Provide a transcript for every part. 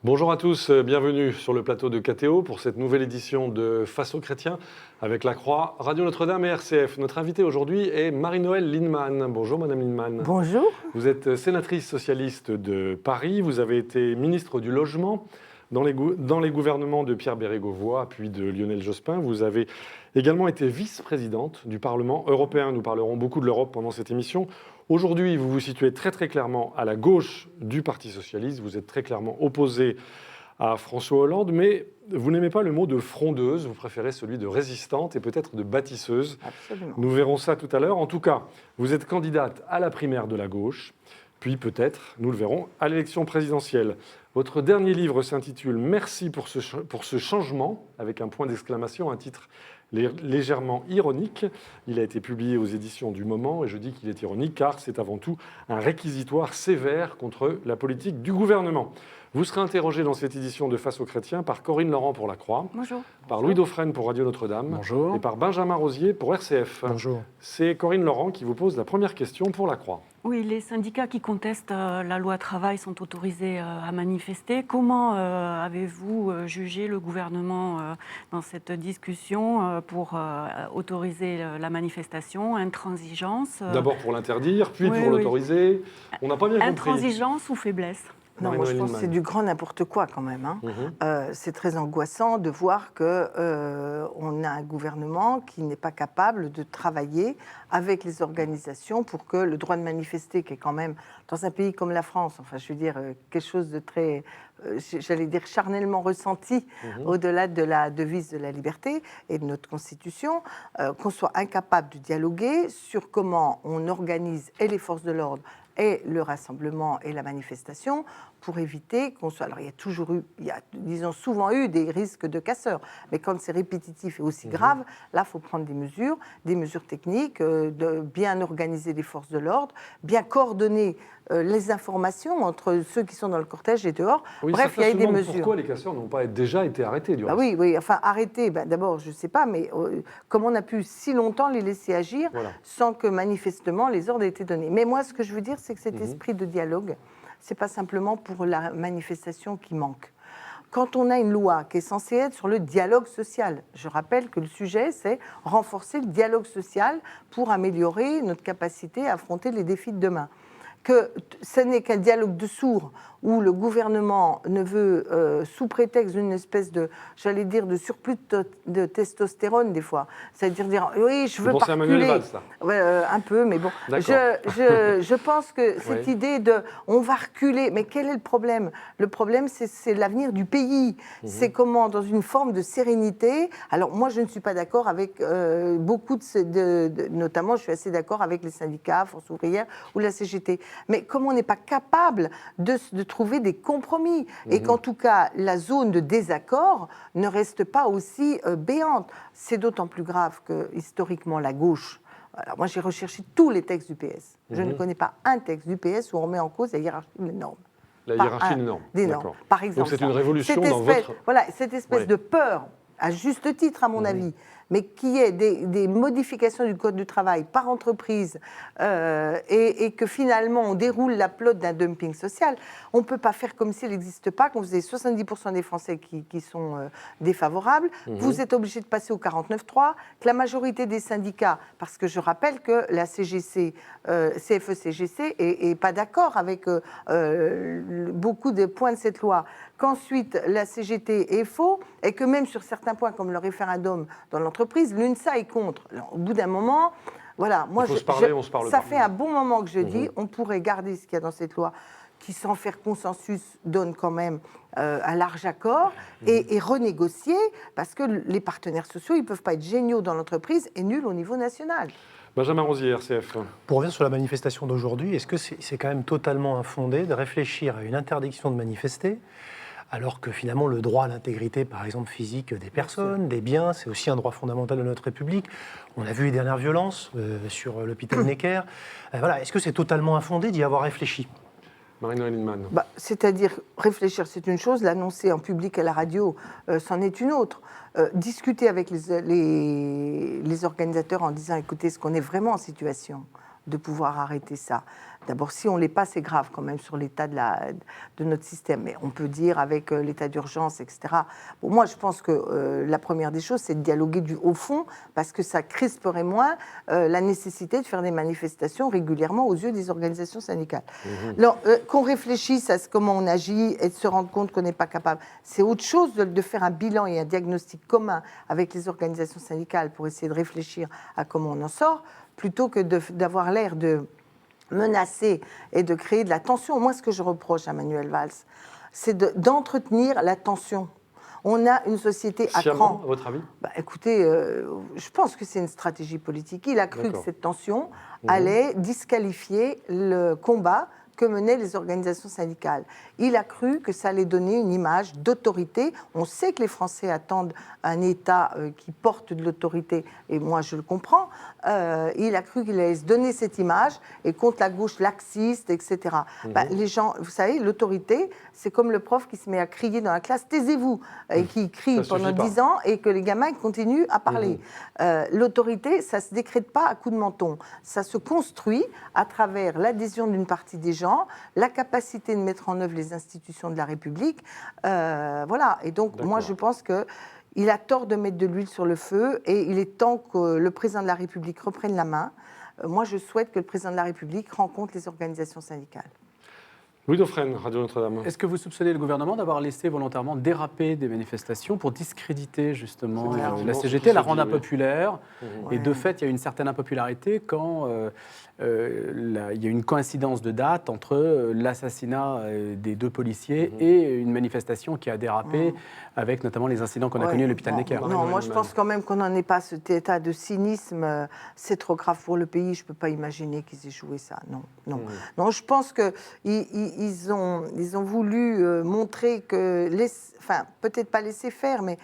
Bonjour à tous, bienvenue sur le plateau de KTO pour cette nouvelle édition de Face aux chrétiens avec La Croix, Radio Notre-Dame et RCF. Notre invitée aujourd'hui est Marie-Noëlle Lienemann. Bonjour Madame Lienemann. Bonjour. Vous êtes sénatrice socialiste de Paris, vous avez été ministre du Logement dans les gouvernements de Pierre Bérégovoy puis de Lionel Jospin. Vous avez également été vice-présidente du Parlement européen. Nous parlerons beaucoup de l'Europe pendant cette émission. Aujourd'hui, vous vous situez très clairement à la gauche du Parti socialiste. Vous êtes très clairement opposé à François Hollande, mais vous n'aimez pas le mot de frondeuse, vous préférez celui de résistante et peut-être de bâtisseuse. Absolument. Nous verrons ça tout à l'heure. En tout cas, vous êtes candidate à la primaire de la gauche, puis peut-être, nous le verrons, à l'élection présidentielle. Votre dernier livre s'intitule « Merci pour ce changement », avec un point d'exclamation, un titre légèrement ironique. Il a été publié aux éditions du Moment, et je dis qu'il est ironique car c'est avant tout un réquisitoire sévère contre la politique du gouvernement. Vous serez interrogé dans cette édition de Face aux chrétiens par Corinne Laurent pour La Croix, Bonjour. par Louis Dauphren pour Radio Notre-Dame. Bonjour. Et par Benjamin Rosier pour RCF. Bonjour. C'est Corinne Laurent qui vous pose la première question pour La Croix. Oui, les syndicats qui contestent la loi travail sont autorisés à manifester. Comment avez-vous jugé le gouvernement dans cette discussion pour autoriser la manifestation? Intransigeance D'abord pour l'interdire, puis Oui, pour oui. l'autoriser. On n'a pas bien compris. Intransigeance ou faiblesse? Non, moi je pense que c'est du grand n'importe quoi quand même. C'est très angoissant de voir qu'on a un gouvernement qui n'est pas capable de travailler avec les organisations pour que le droit de manifester, qui est quand même dans un pays comme la France, enfin je veux dire quelque chose de très, j'allais dire charnellement ressenti au-delà de la devise de la liberté et de notre Constitution, qu'on soit incapable de dialoguer sur comment on organise et les forces de l'ordre et le rassemblement et la manifestation pour éviter qu'on soit... Alors, il y a, disons, souvent eu des risques de casseurs, mais quand c'est répétitif et aussi grave, là, il faut prendre des mesures techniques, de bien organiser les forces de l'ordre, bien coordonner les informations entre ceux qui sont dans le cortège et dehors. Oui, Bref, il y a eu des mesures. Pourquoi les casseurs n'ont pas déjà été arrêtés du reste? Oui, enfin arrêter, d'abord je ne sais pas, mais comment on a pu si longtemps les laisser agir sans que manifestement les ordres aient été donnés. Mais moi ce que je veux dire c'est que cet esprit de dialogue, c'est pas simplement pour la manifestation qui manque. Quand on a une loi qui est censée être sur le dialogue social, je rappelle que le sujet c'est renforcer le dialogue social pour améliorer notre capacité à affronter les défis de demain. Que ce n'est qu'un dialogue de sourds où le gouvernement ne veut, sous prétexte d'une espèce de, j'allais dire, de surplus de testostérone des fois, c'est-à-dire dire oui, je veux pas reculer. À Manuel Valls, ça. Ouais, un peu, mais bon. Je pense que cette idée de on va reculer, mais quel est le problème? Le problème, c'est l'avenir du pays. C'est comment, dans une forme de sérénité. Alors moi, je ne suis pas d'accord avec beaucoup notamment, je suis assez d'accord avec les syndicats, Force ouvrière ou la CGT. Mais comme on n'est pas capable de trouver des compromis, et qu'en tout cas, la zone de désaccord ne reste pas aussi béante. C'est d'autant plus grave que, historiquement, la gauche... Alors moi, j'ai recherché tous les textes du PS. Je ne connais pas un texte du PS où on remet en cause la hiérarchie des normes. La hiérarchie des normes. Par exemple, donc c'est une révolution dans votre... Voilà, cette espèce de peur, à juste titre à mon avis, mais qui est des modifications du Code du travail par entreprise et que finalement on déroule la pelote d'un dumping social, on ne peut pas faire comme s'il n'existe pas, qu'on faisait 70% des Français qui sont défavorables, vous êtes obligé de passer au 49.3, que la majorité des syndicats, parce que je rappelle que la CGC, CFE-CGC n'est pas d'accord avec beaucoup de points de cette loi, qu'ensuite la CGT est faux, et que même sur certains points comme le référendum dans l'entreprise, l'UNSA est contre. Alors, au bout d'un moment, voilà, moi, ça fait un bon moment que je dis, on pourrait garder ce qu'il y a dans cette loi, qui sans faire consensus donne quand même un large accord, et renégocier, parce que les partenaires sociaux, ils ne peuvent pas être géniaux dans l'entreprise et nuls au niveau national. Benjamin Rosier, RCF. Pour revenir sur la manifestation d'aujourd'hui, est-ce que c'est quand même totalement infondé de réfléchir à une interdiction de manifester alors que finalement le droit à l'intégrité, par exemple physique des personnes, des biens, c'est aussi un droit fondamental de notre République. On a vu les dernières violences sur l'hôpital Necker. Voilà, est-ce que c'est totalement infondé d'y avoir réfléchi? Marie-Noëlle Lienemann. C'est-à-dire, réfléchir, c'est une chose, l'annoncer en public à la radio, c'en est une autre. Discuter avec les organisateurs en disant, écoutez, est-ce qu'on est vraiment en situation de pouvoir arrêter ça. D'abord, si on ne l'est pas, c'est grave quand même sur l'état de notre système. Mais on peut dire avec l'état d'urgence, etc. Bon, moi, je pense que la première des choses, c'est de dialoguer au fond, parce que ça crisperait moins la nécessité de faire des manifestations régulièrement aux yeux des organisations syndicales. Alors, qu'on réfléchisse à comment on agit et de se rendre compte qu'on n'est pas capable, c'est autre chose de faire un bilan et un diagnostic commun avec les organisations syndicales pour essayer de réfléchir à comment on en sort, plutôt que d'avoir l'air de menacer et de créer de la tension. Moi, ce que je reproche à Manuel Valls, c'est d'entretenir la tension. On a une société à cran. À votre avis ? Écoutez, je pense que c'est une stratégie politique. Il a cru que cette tension allait disqualifier le combat que menaient les organisations syndicales. Il a cru que ça allait donner une image d'autorité. On sait que les Français attendent un État qui porte de l'autorité, et moi je le comprends. Il a cru qu'il allait se donner cette image, et contre la gauche laxiste, etc. Les gens, vous savez, l'autorité, c'est comme le prof qui se met à crier dans la classe « taisez-vous » et qui crie pendant 10 ans, et que les gamins continuent à parler. L'autorité, ça ne se décrète pas à coup de menton. Ça se construit à travers l'adhésion d'une partie des gens, la capacité de mettre en œuvre les institutions de la République. Voilà. Et donc, moi, je pense qu'il a tort de mettre de l'huile sur le feu, et il est temps que le président de la République reprenne la main. Moi, je souhaite que le président de la République rencontre les organisations syndicales. Louis Dauphren, Radio Notre-Dame. Est-ce que vous soupçonnez le gouvernement d'avoir laissé volontairement déraper des manifestations pour discréditer justement la CGT, la rendre impopulaire? Et de fait, il y a une certaine impopularité quand il y a une coïncidence de date entre l'assassinat des 2 policiers et une manifestation qui a dérapé, avec notamment les incidents qu'on a connus à l'hôpital Necker. Non, moi je pense quand même qu'on n'en est pas à cet état de cynisme. C'est trop grave pour le pays, je ne peux pas imaginer qu'ils aient joué ça. Non, je pense qu'ils ont voulu montrer que, peut-être pas laisser faire, mais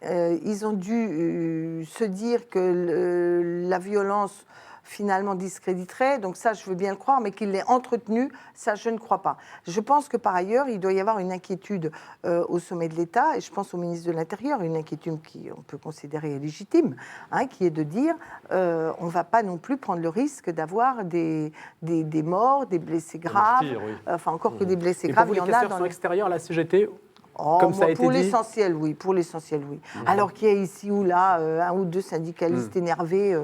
ils ont dû se dire que la violence finalement discréditerait, donc ça je veux bien le croire, mais qu'il l'ait entretenu, ça je ne crois pas. Je pense que par ailleurs, il doit y avoir une inquiétude au sommet de l'État, et je pense au ministre de l'Intérieur, une inquiétude qu'on peut considérer légitime, qui est de dire on ne va pas non plus prendre le risque d'avoir des morts, des blessés graves, encore que des blessés graves, il y en a dans l'extérieur, la CGT. Comme ça a été pour l'essentiel, oui. Alors qu'il y a ici ou là un ou 2 syndicalistes énervés.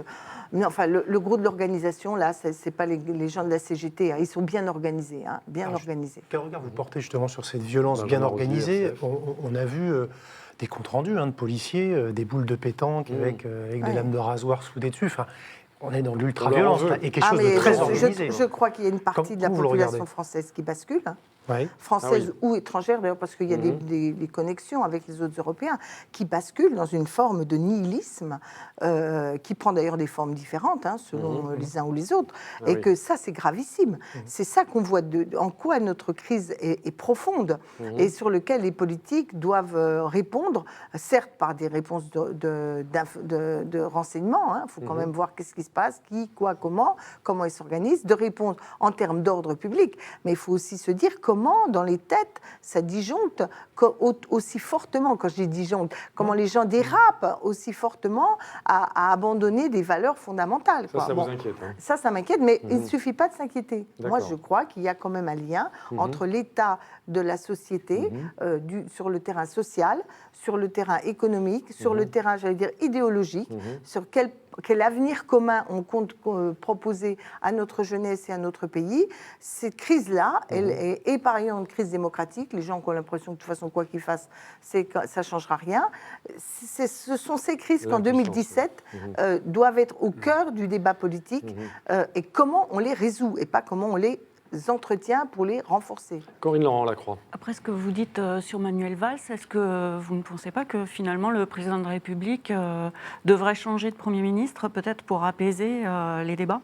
Mais enfin, le gros de l'organisation, là, c'est pas les gens de la CGT. Ils sont bien organisés, organisés. Quel regard vous portez justement sur cette violence bien organisée? On a vu des comptes rendus de policiers, des boules de pétanque avec des lames de rasoir soudées dessus. Enfin, on est dans l'ultra-violence et quelque chose de très organisé. Je crois qu'il y a une partie de la population française qui bascule. Française ou étrangère, d'ailleurs, parce qu'il y a des connexions avec les autres Européens, qui basculent dans une forme de nihilisme, qui prend d'ailleurs des formes différentes, selon les uns ou les autres, et que ça, c'est gravissime. C'est ça qu'on voit, en quoi notre crise est profonde, et sur lequel les politiques doivent répondre, certes par des réponses de renseignement, il faut quand même voir qu'est-ce qui se passe, qui, quoi, comment ils s'organisent, de répondre en termes d'ordre public, mais il faut aussi se dire comment dans les têtes ça disjoncte aussi fortement, quand je dis disjoncte, comment les gens dérapent aussi fortement à abandonner des valeurs fondamentales. Ça vous inquiète Ça m'inquiète, mais il ne suffit pas de s'inquiéter. Moi, je crois qu'il y a quand même un lien entre l'état de la société sur le terrain social, sur le terrain économique, sur le terrain, j'allais dire, idéologique, sur quel avenir commun on compte proposer à notre jeunesse et à notre pays. Cette crise-là, elle est par ailleurs une crise démocratique. Les gens ont l'impression que de toute façon, quoi qu'ils fassent, ça ne changera rien. Ce sont ces crises qu'en 2017 doivent être au cœur du débat politique et comment on les résout et pas comment on les entretient pour les renforcer. Corinne Laurent-Lacroix. Après ce que vous dites sur Manuel Valls, est-ce que vous ne pensez pas que finalement le président de la République devrait changer de Premier ministre, peut-être pour apaiser les débats?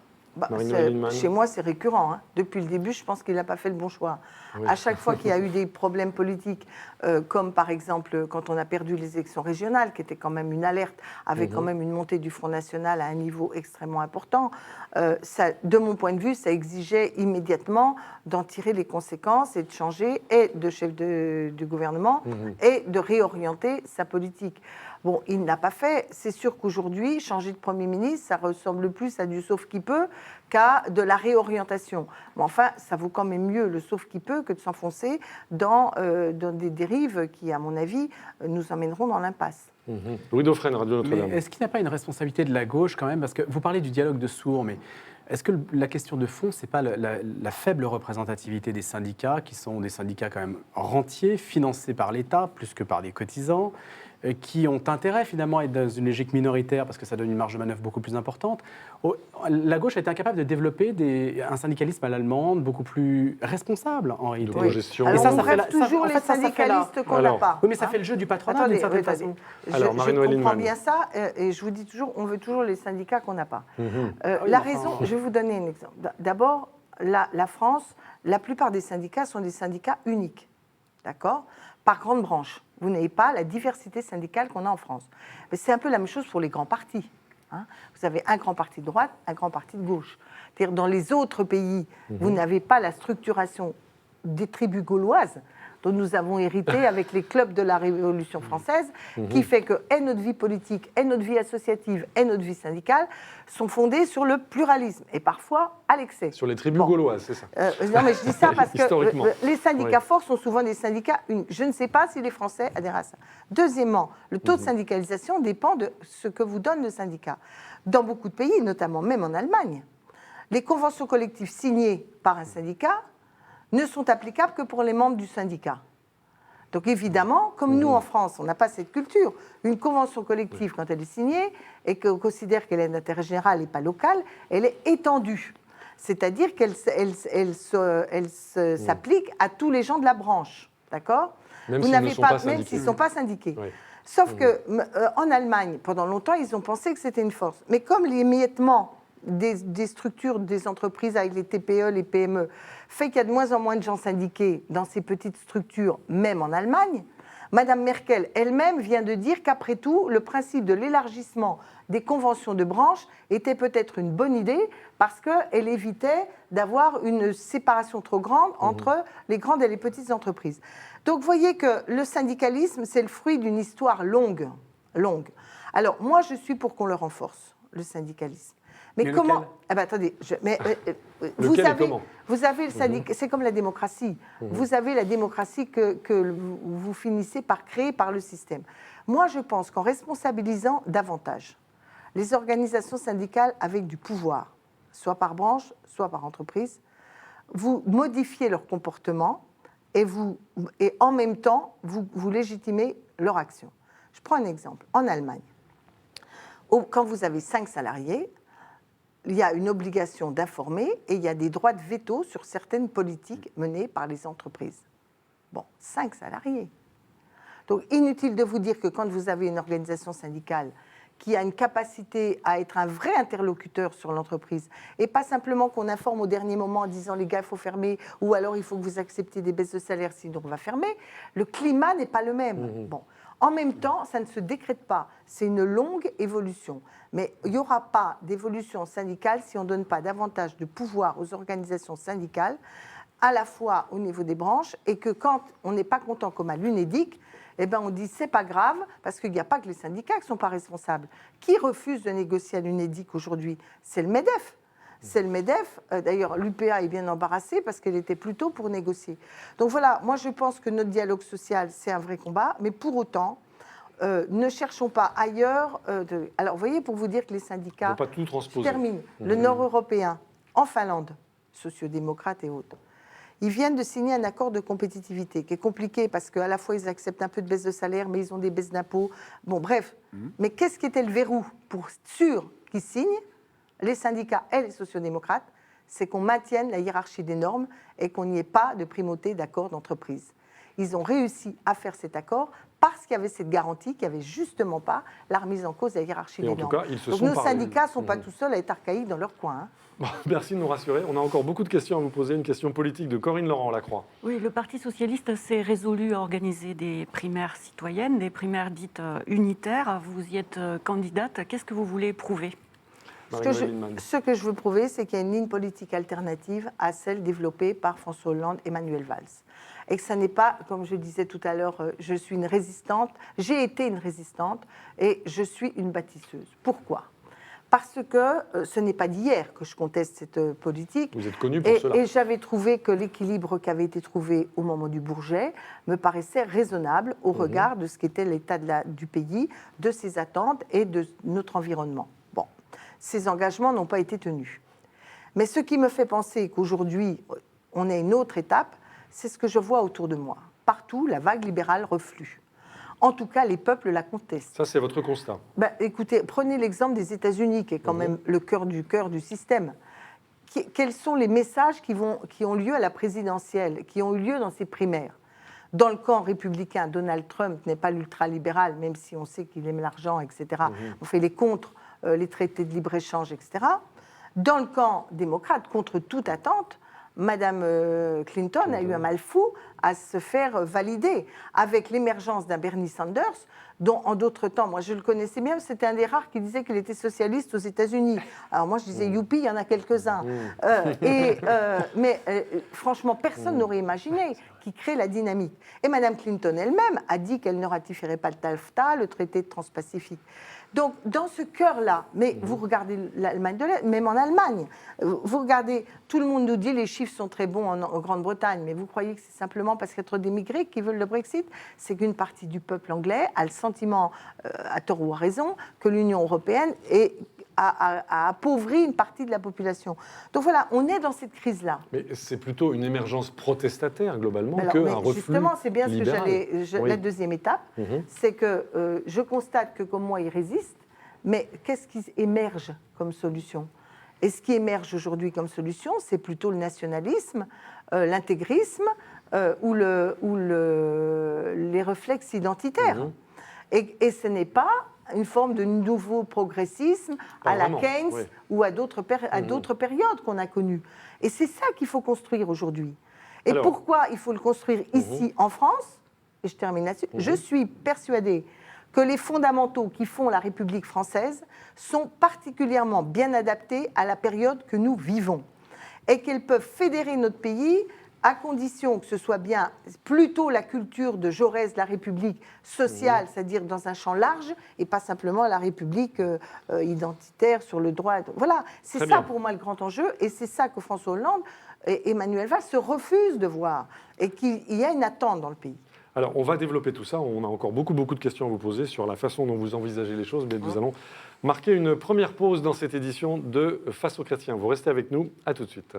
Chez moi, c'est récurrent. Depuis le début, je pense qu'il n'a pas fait le bon choix. À chaque fois qu'il y a eu des problèmes politiques, comme par exemple quand on a perdu les élections régionales, qui était quand même une alerte, avec quand même une montée du Front National à un niveau extrêmement important, de mon point de vue, ça exigeait immédiatement d'en tirer les conséquences et de changer et de chef du gouvernement et de réorienter sa politique. Bon, il ne l'a pas fait. C'est sûr qu'aujourd'hui, changer de Premier ministre, ça ressemble plus à du sauf qui peut qu'à de la réorientation. Mais enfin, ça vaut quand même mieux le sauf qui peut que de s'enfoncer dans des dérives qui, à mon avis, nous emmèneront dans l'impasse. Louis Dauphren, Radio Notre-Dame. Mais est-ce qu'il n'y a pas une responsabilité de la gauche quand même? Parce que vous parlez du dialogue de sourds, mais est-ce que la question de fond, ce n'est pas la faible représentativité des syndicats, qui sont des syndicats quand même rentiers, financés par l'État, plus que par des cotisants, qui ont intérêt finalement à être dans une logique minoritaire, parce que ça donne une marge de manœuvre beaucoup plus importante? La gauche a été incapable de développer un syndicalisme à l'allemande beaucoup plus responsable, en réalité. De gestion. Alors, Et ça, on ça fait rêve la- toujours en les fait, ça fait la- syndicalistes qu'on n'a Alors, pas. Oui, mais ça fait le jeu du patronat Attendez, d'une certaine attendez. façon. Alors, Je Marine comprends Wellingman. bien ça, et je vous dis toujours, on veut toujours les syndicats qu'on n'a pas. oui, La mais raison, enfin- je vais vous donner un exemple. D'abord, la France, la plupart des syndicats sont des syndicats uniques, d'accord? Par grande branche. Vous n'avez pas la diversité syndicale qu'on a en France. Mais c'est un peu la même chose pour les grands partis. Hein. Vous avez un grand parti de droite, un grand parti de gauche. C'est-à-dire, dans les autres pays, vous n'avez pas la structuration des tribus gauloises dont nous avons hérité avec les clubs de la Révolution française, qui fait que et notre vie politique, et notre vie associative, et notre vie syndicale sont fondées sur le pluralisme, et parfois à l'excès. Sur les tribus Bon. gauloises, c'est ça. Non, mais je dis ça parce que Historiquement. les syndicats Oui. forts sont souvent des syndicats uniques. Je ne sais pas si les Français adhèrent à ça. Deuxièmement, le taux de syndicalisation dépend de ce que vous donne le syndicat. Dans beaucoup de pays, notamment même en Allemagne, les conventions collectives signées par un syndicat ne sont applicables que pour les membres du syndicat. Donc évidemment, comme nous en France, on n'a pas cette culture, une convention collective, quand elle est signée et qu'on considère qu'elle est d'intérêt général et pas local, elle est étendue. C'est-à-dire qu'elle s'applique à tous les gens de la branche. D'accord ? Même Vous s'ils ne n'avez sont pas, pas même syndiqués. s'ils ne sont pas syndiqués. Oui. Sauf que en Allemagne, pendant longtemps, ils ont pensé que c'était une force. Mais comme l'émiettement des structures des entreprises avec les TPE, les PME, fait qu'il y a de moins en moins de gens syndiqués dans ces petites structures, même en Allemagne, Madame Merkel elle-même vient de dire qu'après tout, le principe de l'élargissement des conventions de branche était peut-être une bonne idée parce qu'elle évitait d'avoir une séparation trop grande entre les grandes et les petites entreprises. Donc vous voyez que le syndicalisme, c'est le fruit d'une histoire longue. Alors moi, je suis pour qu'on le renforce, le syndicalisme. Mais comment lequel ? Ah ben, attendez, Lequel et comment ? vous avez le syndicat, c'est comme la démocratie. Vous avez la démocratie que vous finissez par créer par le système. Moi, je pense qu'en responsabilisant davantage les organisations syndicales avec du pouvoir, soit par branche, soit par entreprise, vous modifiez leur comportement et en même temps, vous légitimez leur action. Je prends un exemple. En Allemagne, quand vous avez 5 salariés, il y a une obligation d'informer et il y a des droits de veto sur certaines politiques menées par les entreprises. Bon, 5 salariés. Donc, inutile de vous dire que quand vous avez une organisation syndicale qui a une capacité à être un vrai interlocuteur sur l'entreprise, et pas simplement qu'on informe au dernier moment en disant « les gars, il faut fermer » ou alors « il faut que vous acceptiez des baisses de salaire, sinon on va fermer », le climat n'est pas le même. Bon. En même temps, ça ne se décrète pas. C'est une longue évolution. Mais il n'y aura pas d'évolution syndicale si on ne donne pas davantage de pouvoir aux organisations syndicales, à la fois au niveau des branches, et que quand on n'est pas content comme à l'UNEDIC, eh ben on dit c'est pas grave, parce qu'il n'y a pas que les syndicats qui ne sont pas responsables. Qui refuse de négocier à l'UNEDIC aujourd'hui ? C'est le MEDEF. C'est le MEDEF. D'ailleurs, l'UPA est bien embarrassée parce qu'elle était plutôt pour négocier. Donc voilà, moi je pense que notre dialogue social, c'est un vrai combat, mais pour autant, ne cherchons pas ailleurs. Alors vous voyez, pour vous dire que les syndicats... On ne peut pas tout Je transposer. termine. Le Nord européen, en Finlande, sociodémocrates et autres, ils viennent de signer un accord de compétitivité qui est compliqué parce qu'à la fois ils acceptent un peu de baisse de salaire, mais ils ont des baisses d'impôts. Bon, bref. Mais qu'est-ce qui était le verrou pour sûr qu'ils signent, les syndicats et les sociodémocrates, c'est qu'on maintienne la hiérarchie des normes et qu'on n'y ait pas de primauté d'accord d'entreprise. Ils ont réussi à faire cet accord parce qu'il y avait cette garantie qu'il n'y avait justement pas la remise en cause de la hiérarchie Et des en tout normes. cas, ils se Donc sont nos parlé. syndicats ne sont pas tout seuls à être archaïques dans leur coin. Hein. Bon, merci de nous rassurer. On a encore beaucoup de questions à vous poser. Une question politique de Corinne Laurent-Lacroix. Oui, le Parti socialiste s'est résolu à organiser des primaires citoyennes, des primaires dites unitaires. Vous y êtes candidate. Qu'est-ce que vous voulez prouver ? Marie-Noëlle Lienemann. Ce que je veux prouver, c'est qu'il y a une ligne politique alternative à celle développée par François Hollande et Manuel Valls. Et que ça n'est pas, comme je disais tout à l'heure, je suis une résistante, j'ai été une résistante et je suis une bâtisseuse. Pourquoi ? Parce que ce n'est pas d'hier que je conteste cette politique. Vous êtes connu pour cela. Et j'avais trouvé que l'équilibre qui avait été trouvé au moment du Bourget me paraissait raisonnable au regard de ce qu'était l'état du pays, de ses attentes et de notre environnement. Bon, ces engagements n'ont pas été tenus. Mais ce qui me fait penser qu'aujourd'hui, on est à une autre étape, c'est ce que je vois autour de moi. Partout, la vague libérale reflue. En tout cas, les peuples la contestent. Ça, c'est votre constat. Écoutez, prenez l'exemple des États-Unis, qui est quand même le cœur du système. Quels sont les messages qui ont lieu à la présidentielle, qui ont eu lieu dans ces primaires ? Dans le camp républicain, Donald Trump n'est pas l'ultralibéral, même si on sait qu'il aime l'argent, etc. On fait les contre les traités de libre-échange, etc. Dans le camp démocrate, contre toute attente, Madame Clinton a eu un mal fou à se faire valider avec l'émergence d'un Bernie Sanders, dont en d'autres temps, moi je le connaissais bien, c'était un des rares qui disait qu'il était socialiste aux États-Unis. Alors moi je disais youpi, il y en a quelques-uns. Mais franchement, personne n'aurait imaginé qu'il crée la dynamique. Et Madame Clinton elle-même a dit qu'elle ne ratifierait pas le TAFTA, le traité de Transpacifique. Donc, dans ce cœur-là, mais vous regardez l'Allemagne de l'Est, même en Allemagne, vous regardez, tout le monde nous dit les chiffres sont très bons en Grande-Bretagne, mais vous croyez que c'est simplement parce qu'il y a trop d'émigrés qui veulent le Brexit ? C'est qu'une partie du peuple anglais a le sentiment, à tort ou à raison, que l'Union européenne a appauvri une partie de la population. Donc voilà, on est dans cette crise-là. Mais c'est plutôt une émergence protestataire, globalement, qu'un reflux justement, c'est bien libéral. La deuxième étape, c'est que je constate que comme moi, ils résistent, mais qu'est-ce qui émerge comme solution ? Et ce qui émerge aujourd'hui comme solution, c'est plutôt le nationalisme, l'intégrisme ou les réflexes identitaires. Et ce n'est pas une forme de nouveau progressisme à la Keynes ou à d'autres périodes qu'on a connues. Et c'est ça qu'il faut construire aujourd'hui. Et pourquoi il faut le construire ici, en France ? Et je termine là-dessus. Je suis persuadée que les fondamentaux qui font la République française sont particulièrement bien adaptés à la période que nous vivons. Et qu'elles peuvent fédérer notre pays à condition que ce soit bien plutôt la culture de Jaurès, la République sociale, c'est-à-dire dans un champ large, et pas simplement la République identitaire sur le droit. Voilà, c'est ça pour moi le grand enjeu, et c'est ça que François Hollande et Emmanuel Valls se refusent de voir, et qu'il y a une attente dans le pays. Alors, on va développer tout ça. On a encore beaucoup de questions à vous poser sur la façon dont vous envisagez les choses, mais nous allons marquer une première pause dans cette édition de Face aux chrétiens. Vous restez avec nous, à tout de suite.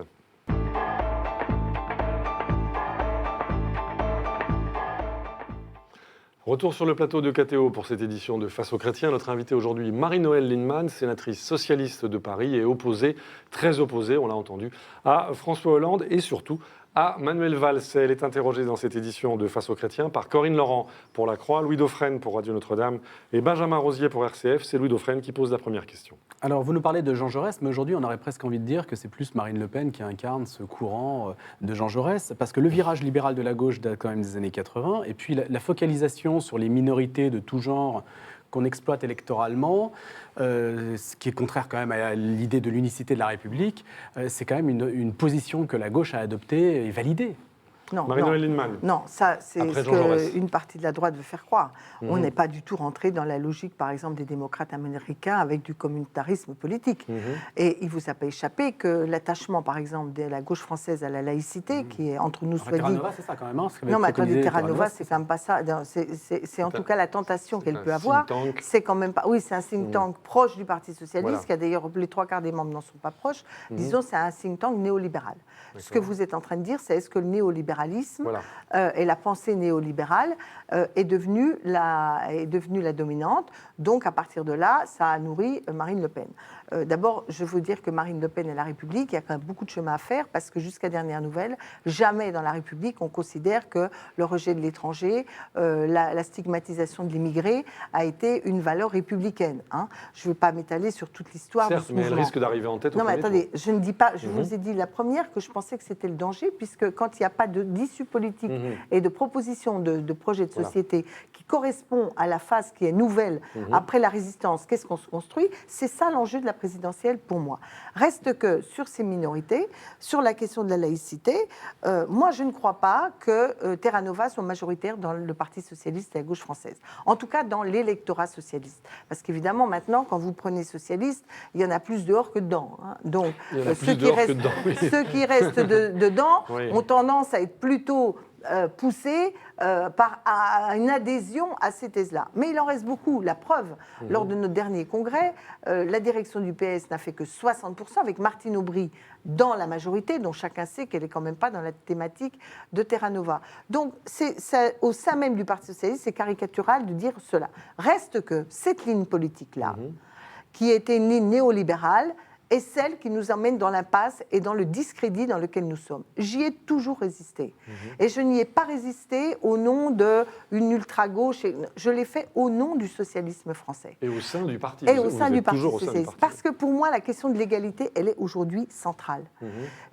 Retour sur le plateau de KTO pour cette édition de Face aux chrétiens. Notre invitée aujourd'hui, Marie-Noëlle Lienemann, sénatrice socialiste de Paris et opposée, très opposée, on l'a entendu, à François Hollande et surtout à Manuel Valls. Elle est interrogée dans cette édition de Face aux chrétiens par Corinne Laurent pour La Croix, Louis Dauphren pour Radio Notre-Dame et Benjamin Rosier pour RCF. C'est Louis Dauphren qui pose la première question. Alors, vous nous parlez de Jean Jaurès, mais aujourd'hui, on aurait presque envie de dire que c'est plus Marine Le Pen qui incarne ce courant de Jean Jaurès, parce que le virage libéral de la gauche date quand même des années 80, et puis la focalisation sur les minorités de tout genre qu'on exploite électoralement, ce qui est contraire quand même à l'idée de l'unicité de la République, c'est quand même une position que la gauche a adoptée et validée. Marie-Noëlle Lienemann. Non, ça, c'est ce qu'une partie de la droite veut faire croire. On n'est pas du tout rentré dans la logique, par exemple, des démocrates américains avec du communautarisme politique. Et il ne vous a pas échappé que l'attachement, par exemple, de la gauche française à la laïcité, qui est entre nous, soit dit... Terra Nova, c'est ça quand même. Non, mais attendez, Terra Nova, c'est quand même pas ça. C'est en tout cas la tentation qu'elle peut avoir. C'est quand même pas... Oui, c'est un think tank proche du Parti socialiste, qui a d'ailleurs, les 3/4 des membres n'en sont pas proches. Disons, c'est un think tank néolibéral. Ce que vous êtes en train de dire, c'est est-ce que le néolibéralisme et la pensée néolibérale est devenue la dominante. Donc, à partir de là, ça a nourri Marine Le Pen. D'abord, je veux dire que Marine Le Pen et la République, il y a quand même beaucoup de chemin à faire parce que jusqu'à dernière nouvelle, jamais dans la République, on considère que le rejet de l'étranger, la stigmatisation de l'immigré a été une valeur républicaine. Je ne veux pas m'étaler sur toute l'histoire. Certes, mais elle risque d'arriver en tête au premier tour. Je ne dis pas, je vous ai dit la première que je pensais que c'était le danger, puisque quand il n'y a pas de d'issue politique et de propositions de projets de société qui correspond à la phase qui est nouvelle après la résistance, qu'est-ce qu'on se construit, c'est ça l'enjeu de la présidentielle pour moi. Reste que sur ces minorités, sur la question de la laïcité, moi je ne crois pas que Terra Nova soit majoritaire dans le Parti socialiste et la gauche française. En tout cas dans l'électorat socialiste. Parce qu'évidemment maintenant, quand vous prenez socialiste, il y en a plus dehors que dedans. Hein. Donc ceux qui restent dedans ont tendance à être plutôt poussés par une adhésion à ces thèses-là. Mais il en reste beaucoup. La preuve, lors de notre dernier congrès, la direction du PS n'a fait que 60%, avec Martine Aubry dans la majorité, dont chacun sait qu'elle n'est quand même pas dans la thématique de Terra Nova. Donc, au sein même du Parti socialiste, c'est caricatural de dire cela. Reste que cette ligne politique-là, qui était une ligne néolibérale, est celle qui nous emmène dans l'impasse et dans le discrédit dans lequel nous sommes. J'y ai toujours résisté. Et je n'y ai pas résisté au nom d'une ultra-gauche. Je l'ai fait au nom du socialisme français. Et au sein du parti. Et au sein du Parti socialiste. Parce que pour moi, la question de l'égalité, elle est aujourd'hui centrale.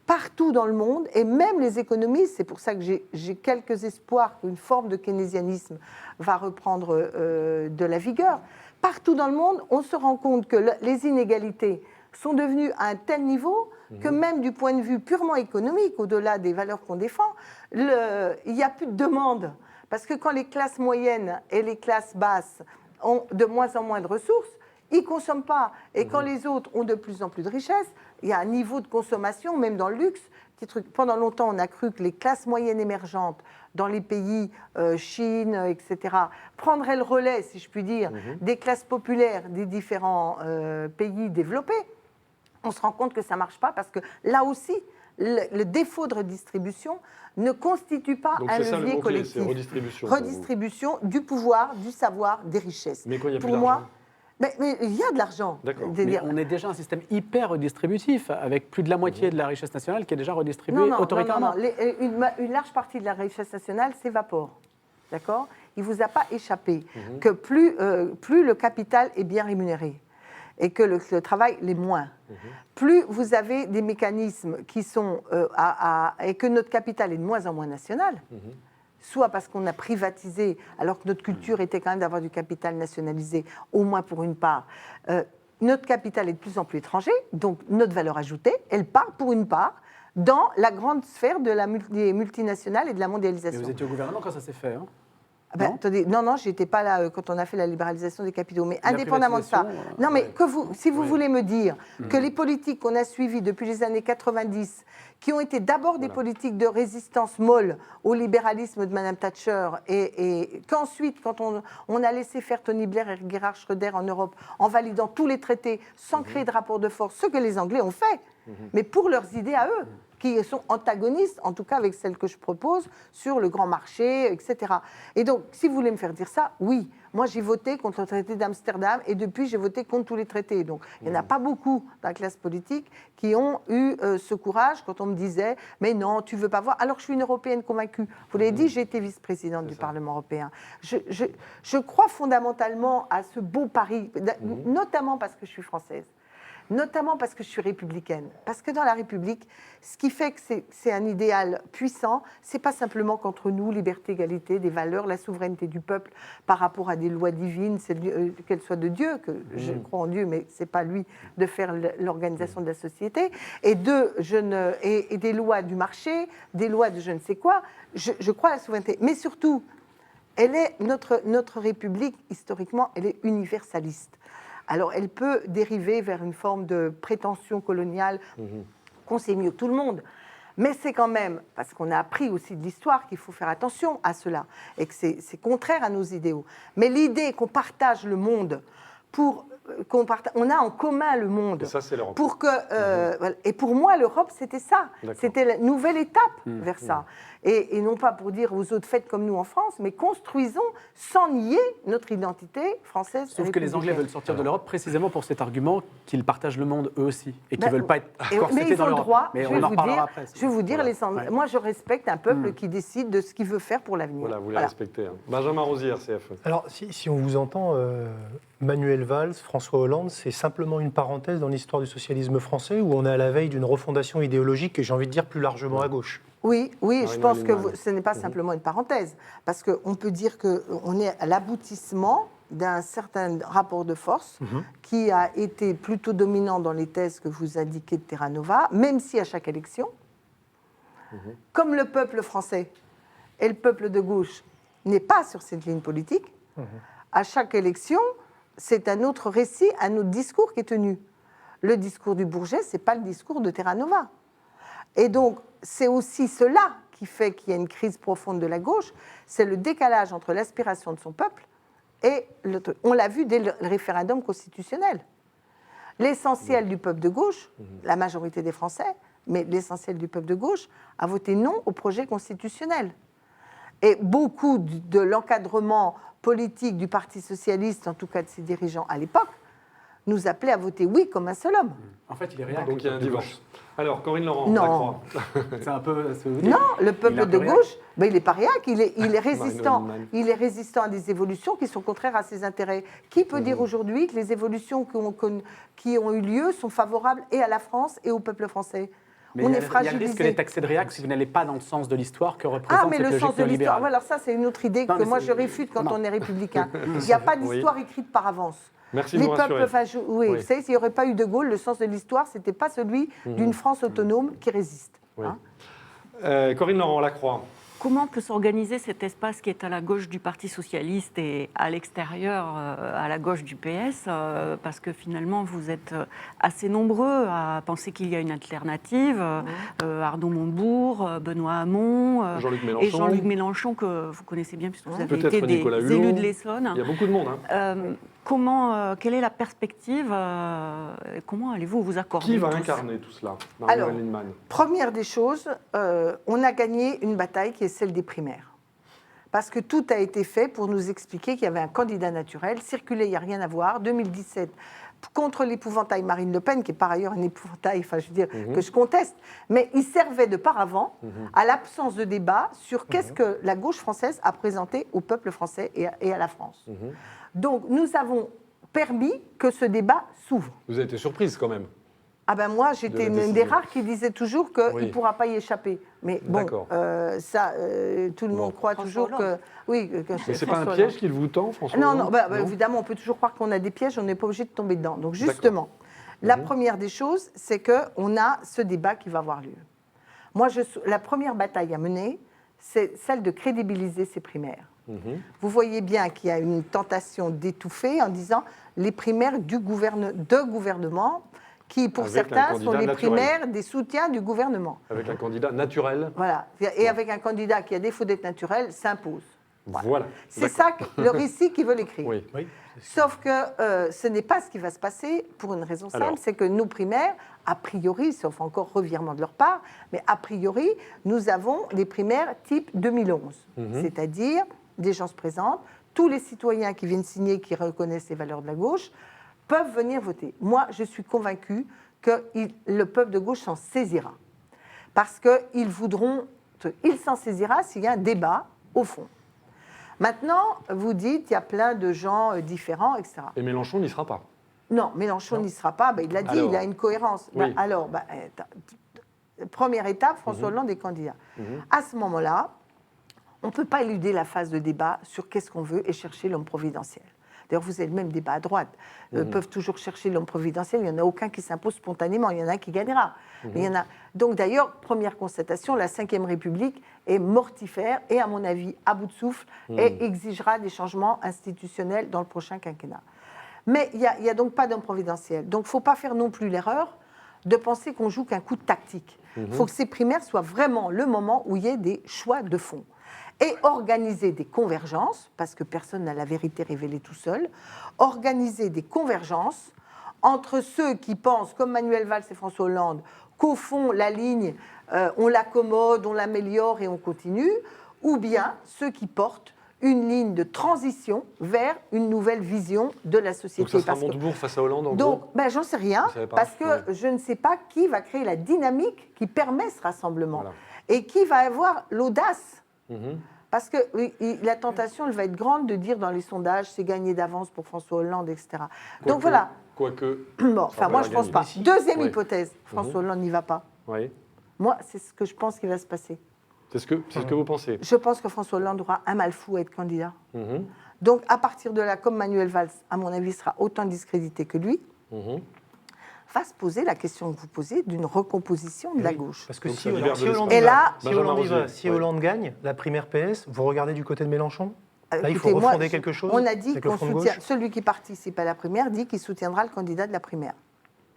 Partout dans le monde, et même les économistes, c'est pour ça que j'ai quelques espoirs qu'une forme de keynésianisme va reprendre de la vigueur. Partout dans le monde, on se rend compte que les inégalités sont devenus à un tel niveau que même du point de vue purement économique, au-delà des valeurs qu'on défend, il n'y a plus de demande. Parce que quand les classes moyennes et les classes basses ont de moins en moins de ressources, ils ne consomment pas. Et quand les autres ont de plus en plus de richesses, il y a un niveau de consommation, même dans le luxe. Petit truc. Pendant longtemps, on a cru que les classes moyennes émergentes dans les pays, Chine, etc., prendraient le relais, si je puis dire, des classes populaires des différents pays développés. On se rend compte que ça ne marche pas parce que là aussi, le défaut de redistribution ne constitue pas un levier collectif. C'est redistribution. Redistribution du pouvoir, du savoir, des richesses. Mais quand il y a pour plus moi, mais il y a de l'argent. Mais on est déjà un système hyper redistributif, avec plus de la moitié de la richesse nationale qui est déjà redistribuée autoritairement. Non. Une large partie de la richesse nationale s'évapore. D'accord ? Il ne vous a pas échappé que plus le capital est bien rémunéré, et que le travail l'est moins. Plus vous avez des mécanismes qui sont et que notre capital est de moins en moins national, soit parce qu'on a privatisé, alors que notre culture était quand même d'avoir du capital nationalisé, au moins pour une part. Notre capital est de plus en plus étranger, donc notre valeur ajoutée, elle part pour une part dans la grande sphère des multinationales et de la mondialisation. Et vous étiez au gouvernement quand ça s'est fait, hein ? Attendez, non, je n'étais pas là quand on a fait la libéralisation des capitaux. Mais indépendamment de ça, non, mais si vous voulez me dire que les politiques qu'on a suivies depuis les années 90, qui ont été d'abord des politiques de résistance molle au libéralisme de Mme Thatcher, et qu'ensuite, quand on a laissé faire Tony Blair et Gerhard Schröder en Europe, en validant tous les traités, sans créer de rapport de force, ce que les Anglais ont fait, mais pour leurs idées à eux, qui sont antagonistes, en tout cas avec celles que je propose, sur le grand marché, etc. Et donc, si vous voulez me faire dire ça, oui, moi j'ai voté contre le traité d'Amsterdam et depuis j'ai voté contre tous les traités. Donc, il n'y en a pas beaucoup dans la classe politique qui ont eu ce courage quand on me disait « mais non, tu ne veux pas voir ». Alors, je suis une Européenne convaincue. Vous l'avez dit, j'ai été vice-présidente du Parlement européen. Je crois fondamentalement à ce beau pari, notamment parce que je suis française. Notamment parce que je suis républicaine. Parce que dans la République, ce qui fait que c'est un idéal puissant, c'est pas simplement qu'entre nous, liberté, égalité, des valeurs, la souveraineté du peuple par rapport à des lois divines, qu'elles soient de Dieu, que je crois en Dieu, mais c'est pas lui de faire l'organisation de la société, et des lois du marché, des lois de je ne sais quoi. Je crois à la souveraineté. Mais surtout, notre République, historiquement, elle est universaliste. Alors, elle peut dériver vers une forme de prétention coloniale qu'on sait mieux que tout le monde. Mais c'est quand même, parce qu'on a appris aussi de l'histoire, qu'il faut faire attention à cela et que c'est contraire à nos idéaux. Mais l'idée qu'on partage le monde on a en commun le monde. Et ça, c'est l'Europe. Et pour moi, l'Europe, c'était ça. C'était la nouvelle étape vers ça. Et non pas pour dire aux autres, faites comme nous en France, mais construisons sans nier notre identité française. Sauf que les Anglais veulent sortir de l'Europe précisément pour cet argument qu'ils partagent le monde eux aussi et qu'ils ne veulent pas être corsetés dans l'Europe. Mais on en reparlera après. Je vais vous dire, moi je respecte un peuple qui décide de ce qu'il veut faire pour l'avenir. Voilà, vous les respectez. Benjamin Rosière, CFE. Alors, si on vous entend, Manuel Valls, François Hollande, c'est simplement une parenthèse dans l'histoire du socialisme français où on est à la veille d'une refondation idéologique et j'ai envie de dire plus largement à gauche. Oui, je pense que ce n'est pas simplement une parenthèse, parce qu'on peut dire qu'on est à l'aboutissement d'un certain rapport de force qui a été plutôt dominant dans les thèses que vous indiquez de Terra Nova, même si à chaque élection, comme le peuple français et le peuple de gauche n'est pas sur cette ligne politique, à chaque élection, c'est un autre récit, un autre discours qui est tenu. Le discours du Bourget, ce n'est pas le discours de Terra Nova. Et donc, c'est aussi cela qui fait qu'il y a une crise profonde de la gauche, c'est le décalage entre l'aspiration de son peuple et le truc. On l'a vu dès le référendum constitutionnel. L'essentiel du peuple de gauche, la majorité des Français, mais l'essentiel du peuple de gauche, a voté non au projet constitutionnel. Et beaucoup de l'encadrement politique du Parti socialiste, en tout cas de ses dirigeants à l'époque, nous appelaient à voter oui comme un seul homme. En fait, il est réactif. Donc il y a un divorce. Alors, Corinne Laurent, Non. la Croix. C'est un peu... Non, le peuple de gauche, il n'est pas réac, il est résistant. Neumann. Il est résistant à des évolutions qui sont contraires à ses intérêts. Qui peut dire aujourd'hui que les évolutions qui ont eu lieu sont favorables et à la France et au peuple français? Mais il y a le risque d'être taxé de réac si vous n'allez pas dans le sens de l'histoire que représente mais cette le logique sens de l'histoire, néolibérale. alors ça c'est une autre idée Non, que mais moi c'est- je réfute quand non. on est républicain. Il n'y a pas d'histoire écrite par avance. Merci de Les nous peuples, rassurer. oui, vous savez, s'il n'y aurait pas eu de Gaulle, le sens de l'histoire, ce n'était pas celui d'une France autonome qui résiste. Oui. Hein. Corinne Laurent, la Croix. Comment peut s'organiser cet espace qui est à la gauche du Parti socialiste et à l'extérieur, à la gauche du PS, parce que finalement vous êtes assez nombreux à penser qu'il y a une alternative, Arnaud Montebourg, Benoît Hamon, Jean-Luc Mélenchon. et Jean-Luc Mélenchon que vous connaissez bien puisque vous avez Peut-être été des Nicolas Hulot. élus de l'Essonne. Il y a beaucoup de monde. Hein. Quelle est la perspective comment allez-vous vous accorder Qui va tous incarner tout cela? Alors, Marie-Noëlle Lienemann. Première des choses, on a gagné une bataille qui est celle des primaires. Parce que tout a été fait pour nous expliquer qu'il y avait un candidat naturel, circulé, il n'y a rien à voir, 2017, contre l'épouvantail Marine Le Pen, qui est par ailleurs un épouvantail, enfin je veux dire, que je conteste, mais il servait de paravent à l'absence de débat sur qu'est-ce que la gauche française a présenté au peuple français et à la France. Donc nous avons permis que ce débat s'ouvre. Vous avez été surprise quand même. Ah ben moi, j'étais De la une des décision. rares qui disait toujours qu'il Oui. ne pourra pas y échapper. Mais bon, D'accord. Tout le monde croit François toujours que... Oui, Mais c'est pas un François piège Hollande. qu'il vous tend, François Non, Hollande évidemment, on peut toujours croire qu'on a des pièges, on n'est pas obligé de tomber dedans. Donc justement, la première des choses, c'est qu'on a ce débat qui va avoir lieu. Moi, la première bataille à mener, c'est celle de crédibiliser ces primaires. Vous voyez bien qu'il y a une tentation d'étouffer en disant les primaires de gouvernement, qui pour Avec un certains sont candidat les naturel. primaires des soutiens du gouvernement. Avec un candidat naturel. Voilà. Et avec un candidat qui, à défaut d'être naturel, s'impose. Voilà. C'est ça le récit qu'ils veulent écrire. Oui. Oui. Sauf que ce n'est pas ce qui va se passer pour une raison simple, Alors. c'est que nos primaires, a priori, sauf encore revirement de leur part, mais a priori, nous avons des primaires type 2011. C'est-à-dire, des gens se présentent, tous les citoyens qui viennent signer, qui reconnaissent les valeurs de la gauche, peuvent venir voter. Moi, je suis convaincue que le peuple de gauche s'en saisira. Parce qu'ils voudront... Il s'en saisira s'il y a un débat au fond. Maintenant, vous dites, il y a plein de gens différents, etc. Et Mélenchon n'y sera pas. Non, Mélenchon n'y sera pas. Il l'a dit, Alors. il a une cohérence. Oui. Première étape, François Hollande est candidat. À ce moment-là, on ne peut pas éluder la phase de débat sur qu'est-ce qu'on veut et chercher l'homme providentiel. D'ailleurs, vous avez le même débat à droite. Peuvent toujours chercher l'homme providentiel. Il n'y en a aucun qui s'impose spontanément. Il y en a un qui gagnera. Mais il y en a... Donc d'ailleurs, première constatation, la Ve République est mortifère et, à mon avis, à bout de souffle et exigera des changements institutionnels dans le prochain quinquennat. Mais il n'y a donc pas d'homme providentiel. Donc il ne faut pas faire non plus l'erreur de penser qu'on joue qu'un coup de tactique. Il faut que ces primaires soient vraiment le moment où il y ait des choix de fond. Et organiser des convergences, parce que personne n'a la vérité révélée tout seul, organiser des convergences entre ceux qui pensent, comme Manuel Valls et François Hollande, qu'au fond, la ligne, on l'accommode, on l'améliore et on continue, ou bien ceux qui portent une ligne de transition vers une nouvelle vision de la société. Donc ça sera Parce que- Montebourg face à Hollande en donc, gros. j'en sais rien, Vous savez pas, parce que ouais. je ne sais pas qui va créer la dynamique qui permet ce rassemblement. Voilà. Et qui va avoir l'audace Parce que la tentation, elle va être grande de dire dans les sondages, c'est gagné d'avance pour François Hollande, etc. Donc voilà. Quoique. Bon, enfin, moi, je ne pense pas. Deuxième Oui. hypothèse, François Hollande n'y va pas. Oui. Moi, c'est ce que je pense qui va se passer. C'est ce que vous pensez. Je pense que François Hollande aura un mal fou à être candidat. Mhm. Donc, à partir de là, comme Manuel Valls, à mon avis, sera autant discrédité que lui, Mhm. va se poser la question que vous posez d'une recomposition de la gauche. Parce que Donc si ça libère de Hollande, l'espace. Et là, si Hollande y Benjamin va, Rosier, si ouais. Hollande gagne, la primaire PS, vous regardez du côté de Mélenchon? Là, il faut écoutez, moi, refonder quelque chose on a dit avec le qu'on Front de soutient, gauche. celui qui participe à la primaire dit qu'il soutiendra le candidat de la primaire.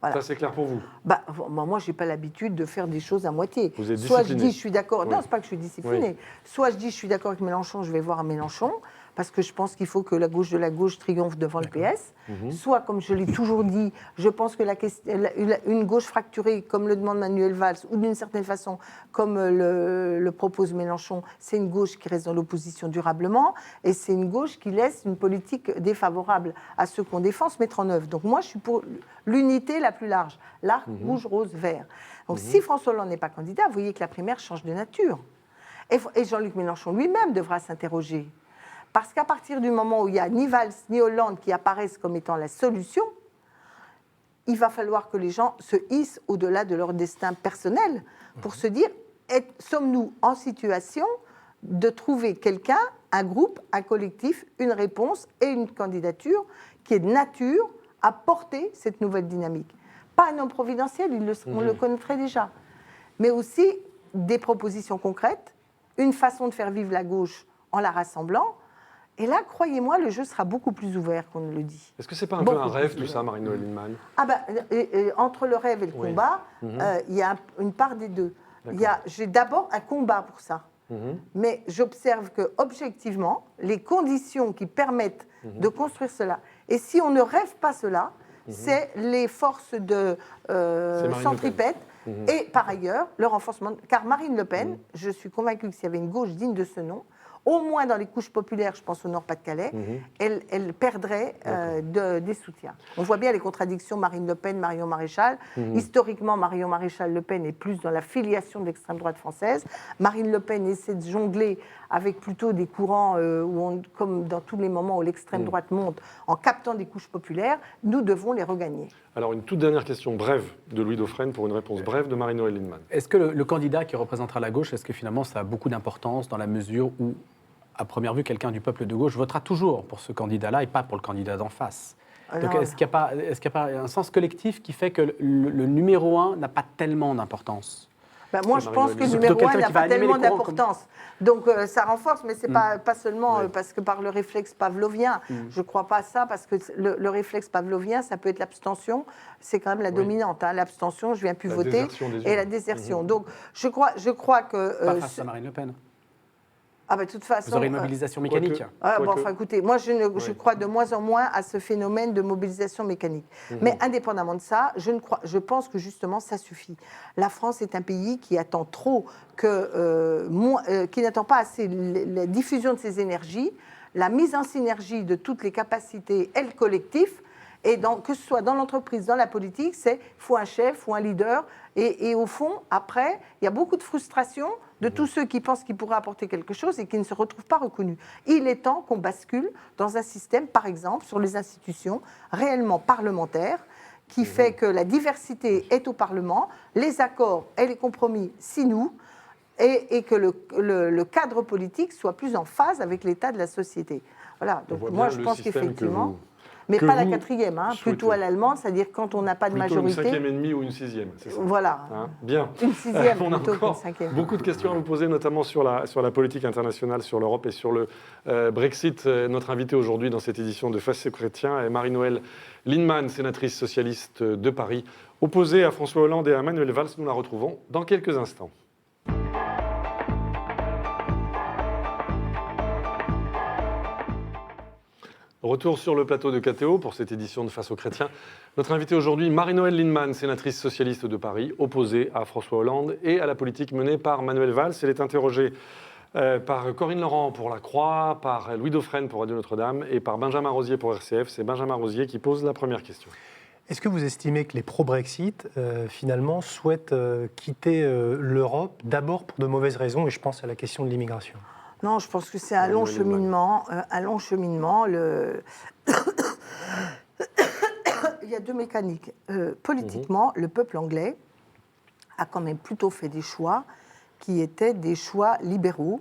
Voilà. Ça, c'est clair pour vous. Bah, moi, je n'ai pas l'habitude de faire des choses à moitié. Vous êtes Soit je discipliné. dis je suis d'accord. Oui. Non, c'est pas que je suis disciplinée. Soit je dis je suis d'accord avec Mélenchon, je vais voir à Mélenchon, parce que je pense qu'il faut que la gauche de la gauche triomphe devant le PS. Soit, comme je l'ai toujours dit, je pense que une gauche fracturée, comme le demande Manuel Valls, ou d'une certaine façon, comme le propose Mélenchon, c'est une gauche qui reste dans l'opposition durablement, et c'est une gauche qui laisse une politique défavorable à ceux qu'on défend se mettre en œuvre. Donc moi, je suis pour l'unité la plus large, l'arc rouge, rose, vert. Donc si François Hollande n'est pas candidat, vous voyez que la primaire change de nature. Et Jean-Luc Mélenchon lui-même devra s'interroger. Parce qu'à partir du moment où il n'y a ni Valls ni Hollande qui apparaissent comme étant la solution, il va falloir que les gens se hissent au-delà de leur destin personnel pour se dire, sommes-nous en situation de trouver quelqu'un, un groupe, un collectif, une réponse et une candidature qui est de nature à porter cette nouvelle dynamique. Pas un homme providentiel, on le connaîtrait déjà, mais aussi des propositions concrètes, une façon de faire vivre la gauche en la rassemblant. Et là, croyez-moi, le jeu sera beaucoup plus ouvert qu'on ne le dit. Est-ce que c'est pas un peu un rêve, tout ça, Marie-Noëlle Lienemann? Ah ben, entre le rêve et le combat, il y a une part des deux. J'ai d'abord un combat pour ça. Mais j'observe que, objectivement, les conditions qui permettent de construire cela, et si on ne rêve pas cela, c'est les forces de centripète et, par ailleurs, le renforcement. Car Marine Le Pen, je suis convaincue que s'il y avait une gauche digne de ce nom, au moins dans les couches populaires, je pense au Nord-Pas-de-Calais, elle perdrait des soutiens. On voit bien les contradictions Marine Le Pen, Marion Maréchal. Historiquement, Marion Maréchal Le Pen est plus dans la filiation de l'extrême droite française. Marine Le Pen essaie de jongler avec plutôt des courants, comme dans tous les moments où l'extrême droite monte, en captant des couches populaires. Nous devons les regagner. Alors, une toute dernière question brève de Louis Dauphren pour une réponse brève de Marie-Noëlle Lienemann. Est-ce que le candidat qui représentera la gauche, est-ce que finalement ça a beaucoup d'importance dans la mesure où, à première vue, quelqu'un du peuple de gauche votera toujours pour ce candidat-là et pas pour le candidat d'en face? Donc, est-ce qu'il n'y a pas un sens collectif qui fait que le numéro 1 n'a pas tellement d'importance? Moi, je pense que le numéro 1 n'a pas tellement d'importance. Donc, ça renforce, mais ce n'est pas seulement parce que par le réflexe pavlovien. Je ne crois pas à ça, parce que le réflexe pavlovien, ça peut être l'abstention. C'est quand même la dominante. Hein. L'abstention, je ne viens plus voter, et la désertion. Donc, je crois que... Pas face à Marine Le Pen. Ah ben, de toute façon, vous aurez une mobilisation mécanique. Écoutez, moi je crois de moins en moins à ce phénomène de mobilisation mécanique. Mais indépendamment de ça, je pense que justement ça suffit. La France est un pays qui attend trop, qui n'attend pas assez la diffusion de ses énergies, la mise en synergie de toutes les capacités et le collectif. Et que ce soit dans l'entreprise, dans la politique, il faut un chef ou un leader. Et au fond, après, il y a beaucoup de frustration de tous ceux qui pensent qu'ils pourraient apporter quelque chose et qui ne se retrouvent pas reconnus. Il est temps qu'on bascule dans un système, par exemple, sur les institutions réellement parlementaires, qui fait que la diversité est au Parlement, les accords et les compromis s'y nouent, et que le cadre politique soit plus en phase avec l'état de la société. Voilà, donc moi je pense qu'effectivement... Mais pas la quatrième, plutôt à l'allemande, c'est-à-dire quand on n'a pas de majorité. Plutôt une cinquième et demie ou une sixième, c'est ça? Voilà. Bien. Une sixième on a plutôt qu'une encore cinquième. beaucoup de questions à vous poser, notamment sur la politique internationale, sur l'Europe et sur le Brexit. Notre invitée aujourd'hui dans cette édition de Face aux chrétiens est Marie-Noëlle Lienemann, sénatrice socialiste de Paris, opposée à François Hollande et à Manuel Valls. Nous la retrouvons dans quelques instants. Retour sur le plateau de KTO pour cette édition de Face aux chrétiens. Notre invitée aujourd'hui, Marie-Noëlle Lienemann, sénatrice socialiste de Paris, opposée à François Hollande et à la politique menée par Manuel Valls. Elle est interrogée par Corinne Laurent pour La Croix, par Louis Dauphren pour Radio Notre-Dame et par Benjamin Rosier pour RCF. C'est Benjamin Rosier qui pose la première question. Est-ce que vous estimez que les pro-Brexit, finalement, souhaitent quitter l'Europe d'abord pour de mauvaises raisons, et je pense à la question de l'immigration? Non, je pense que c'est un long cheminement. Il y a deux mécaniques. Politiquement, le peuple anglais a quand même plutôt fait des choix qui étaient des choix libéraux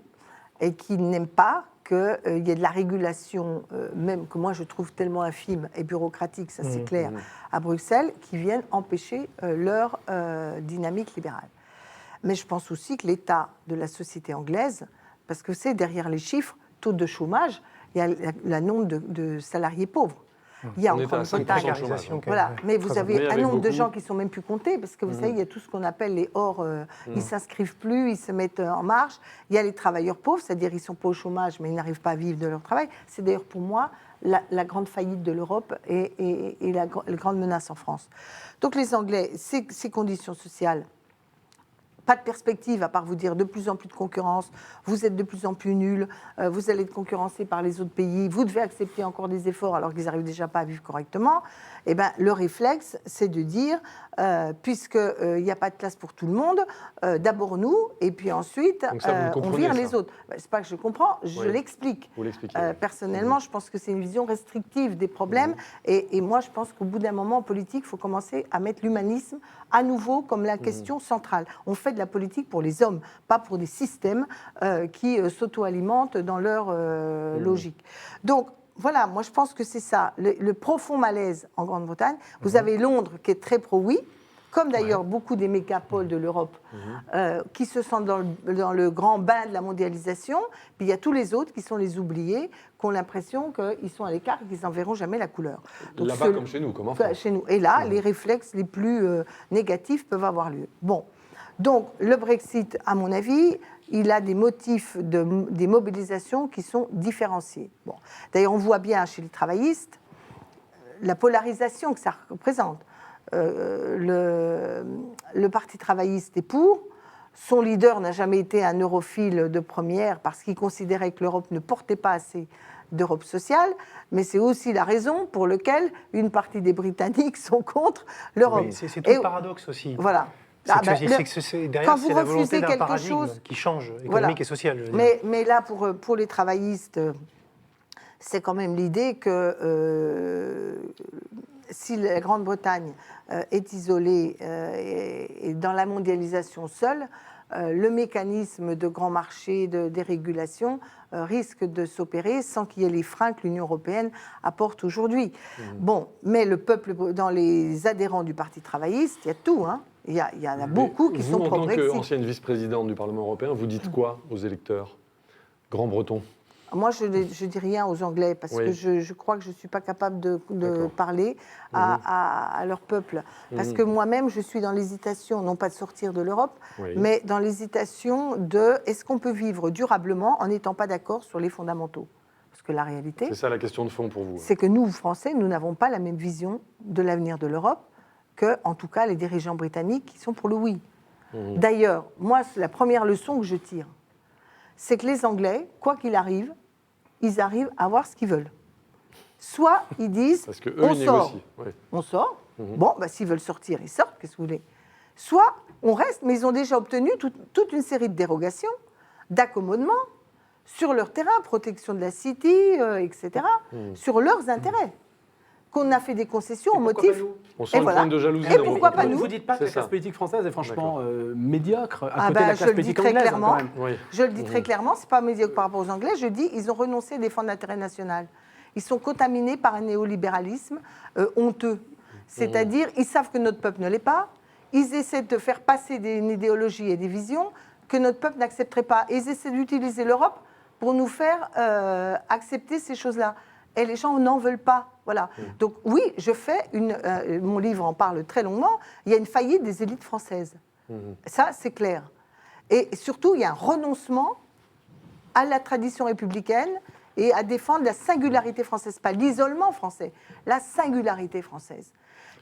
et qui n'aiment pas qu'il y ait de la régulation, même que moi je trouve tellement infime et bureaucratique, ça c'est clair, à Bruxelles, qui viennent empêcher leur dynamique libérale. Mais je pense aussi que l'état de la société anglaise, parce que c'est derrière les chiffres, taux de chômage, il y a le nombre de salariés pauvres. Il y a encore une précarisation. Voilà. Mais vous avez un nombre de beaucoup. gens qui ne sont même plus comptés, parce que vous savez, il y a tout ce qu'on appelle les hors, ils ne s'inscrivent plus, ils se mettent en marche. Il y a les travailleurs pauvres, c'est-à-dire ils ne sont pas au chômage, mais ils n'arrivent pas à vivre de leur travail. C'est d'ailleurs pour moi la grande faillite de l'Europe et la grande menace en France. Donc les Anglais, ces conditions sociales, pas de perspective à part vous dire de plus en plus de concurrence, vous êtes de plus en plus nuls, vous allez être concurrencés par les autres pays, vous devez accepter encore des efforts alors qu'ils n'arrivent déjà pas à vivre correctement. Eh bien, le réflexe, c'est de dire, puisqu'il n'y a pas de place pour tout le monde, d'abord nous, et puis ensuite, on vire les autres. Ben, c'est pas que je comprends, je l'explique. Vous l'expliquez. Personnellement, je pense que c'est une vision restrictive des problèmes, et moi, je pense qu'au bout d'un moment, en politique, il faut commencer à mettre l'humanisme à nouveau comme la question centrale. On fait de la politique pour les hommes, pas pour des systèmes qui s'auto-alimentent dans leur logique. Donc, voilà, moi je pense que c'est ça, le profond malaise en Grande-Bretagne. Vous avez Londres qui est très pro-oui, comme d'ailleurs beaucoup des mégapoles de l'Europe qui se sentent dans le grand bain de la mondialisation. Puis il y a tous les autres qui sont les oubliés, qui ont l'impression qu'ils sont à l'écart et qu'ils n'en verront jamais la couleur. Donc, là-bas comme chez nous, comme en France. Chez nous. Et là, les réflexes les plus négatifs peuvent avoir lieu. Bon. Donc, le Brexit, à mon avis, il a des motifs, des mobilisations qui sont différenciés. Bon. D'ailleurs, on voit bien chez les travaillistes la polarisation que ça représente. Le Parti travailliste est pour. Son leader n'a jamais été un europhile de première parce qu'il considérait que l'Europe ne portait pas assez d'Europe sociale, mais c'est aussi la raison pour laquelle une partie des Britanniques sont contre l'Europe. Oui, c'est tout le paradoxe aussi. Voilà. Derrière, c'est la volonté d'un paradigme qui change, économique et social. Mais là, pour les travaillistes, c'est quand même l'idée que si la Grande-Bretagne est isolée et dans la mondialisation seule, le mécanisme de grand marché, de dérégulation, risque de s'opérer sans qu'il y ait les freins que l'Union européenne apporte aujourd'hui. Bon, mais le peuple, dans les adhérents du Parti travailliste, il y a tout, hein. Il y en a beaucoup qui sont pro-Brexit. En tant qu'ancienne vice-présidente du Parlement européen, vous dites quoi aux électeurs grand-bretons ? Moi, je ne dis rien aux Anglais parce que je crois que je ne suis pas capable de parler à leur peuple. Parce que moi-même, je suis dans l'hésitation, non pas de sortir de l'Europe, mais dans l'hésitation de est-ce qu'on peut vivre durablement en n'étant pas d'accord sur les fondamentaux ? Parce que la réalité, c'est ça la question de fond pour vous. C'est que nous, Français, nous n'avons pas la même vision de l'avenir de l'Europe que, en tout cas, les dirigeants britanniques qui sont pour le oui. D'ailleurs, moi, c'est la première leçon que je tire. C'est que les Anglais, quoi qu'il arrive, ils arrivent à avoir ce qu'ils veulent. Soit ils disent, parce que eux, on ils sort, négocient. on sort, bon, s'ils veulent sortir, ils sortent, qu'est-ce que vous voulez. Soit on reste, mais ils ont déjà obtenu toute une série de dérogations, d'accommodements, sur leur terrain, protection de la city, etc., sur leurs intérêts. Qu'on a fait des concessions au motif. On sent une pointe de jalousie. Et pourquoi pas nous ? Vous ne dites pas que la classe politique française est franchement médiocre à côté de la je classe politique anglaise. Clairement, quand même. Je le dis très clairement, ce n'est pas médiocre par rapport aux Anglais. Je dis ils ont renoncé à défendre l'intérêt national. Ils sont contaminés par un néolibéralisme honteux. C'est-à-dire, ils savent que notre peuple ne l'est pas. Ils essaient de faire passer une idéologie et des visions que notre peuple n'accepterait pas. Et ils essaient d'utiliser l'Europe pour nous faire accepter ces choses-là. Et les gens n'en veulent pas. Voilà. Donc oui, je fais mon livre en parle très longuement, il y a une faillite des élites françaises. Ça, c'est clair. Et surtout, il y a un renoncement à la tradition républicaine et à défendre la singularité française, pas l'isolement français, la singularité française.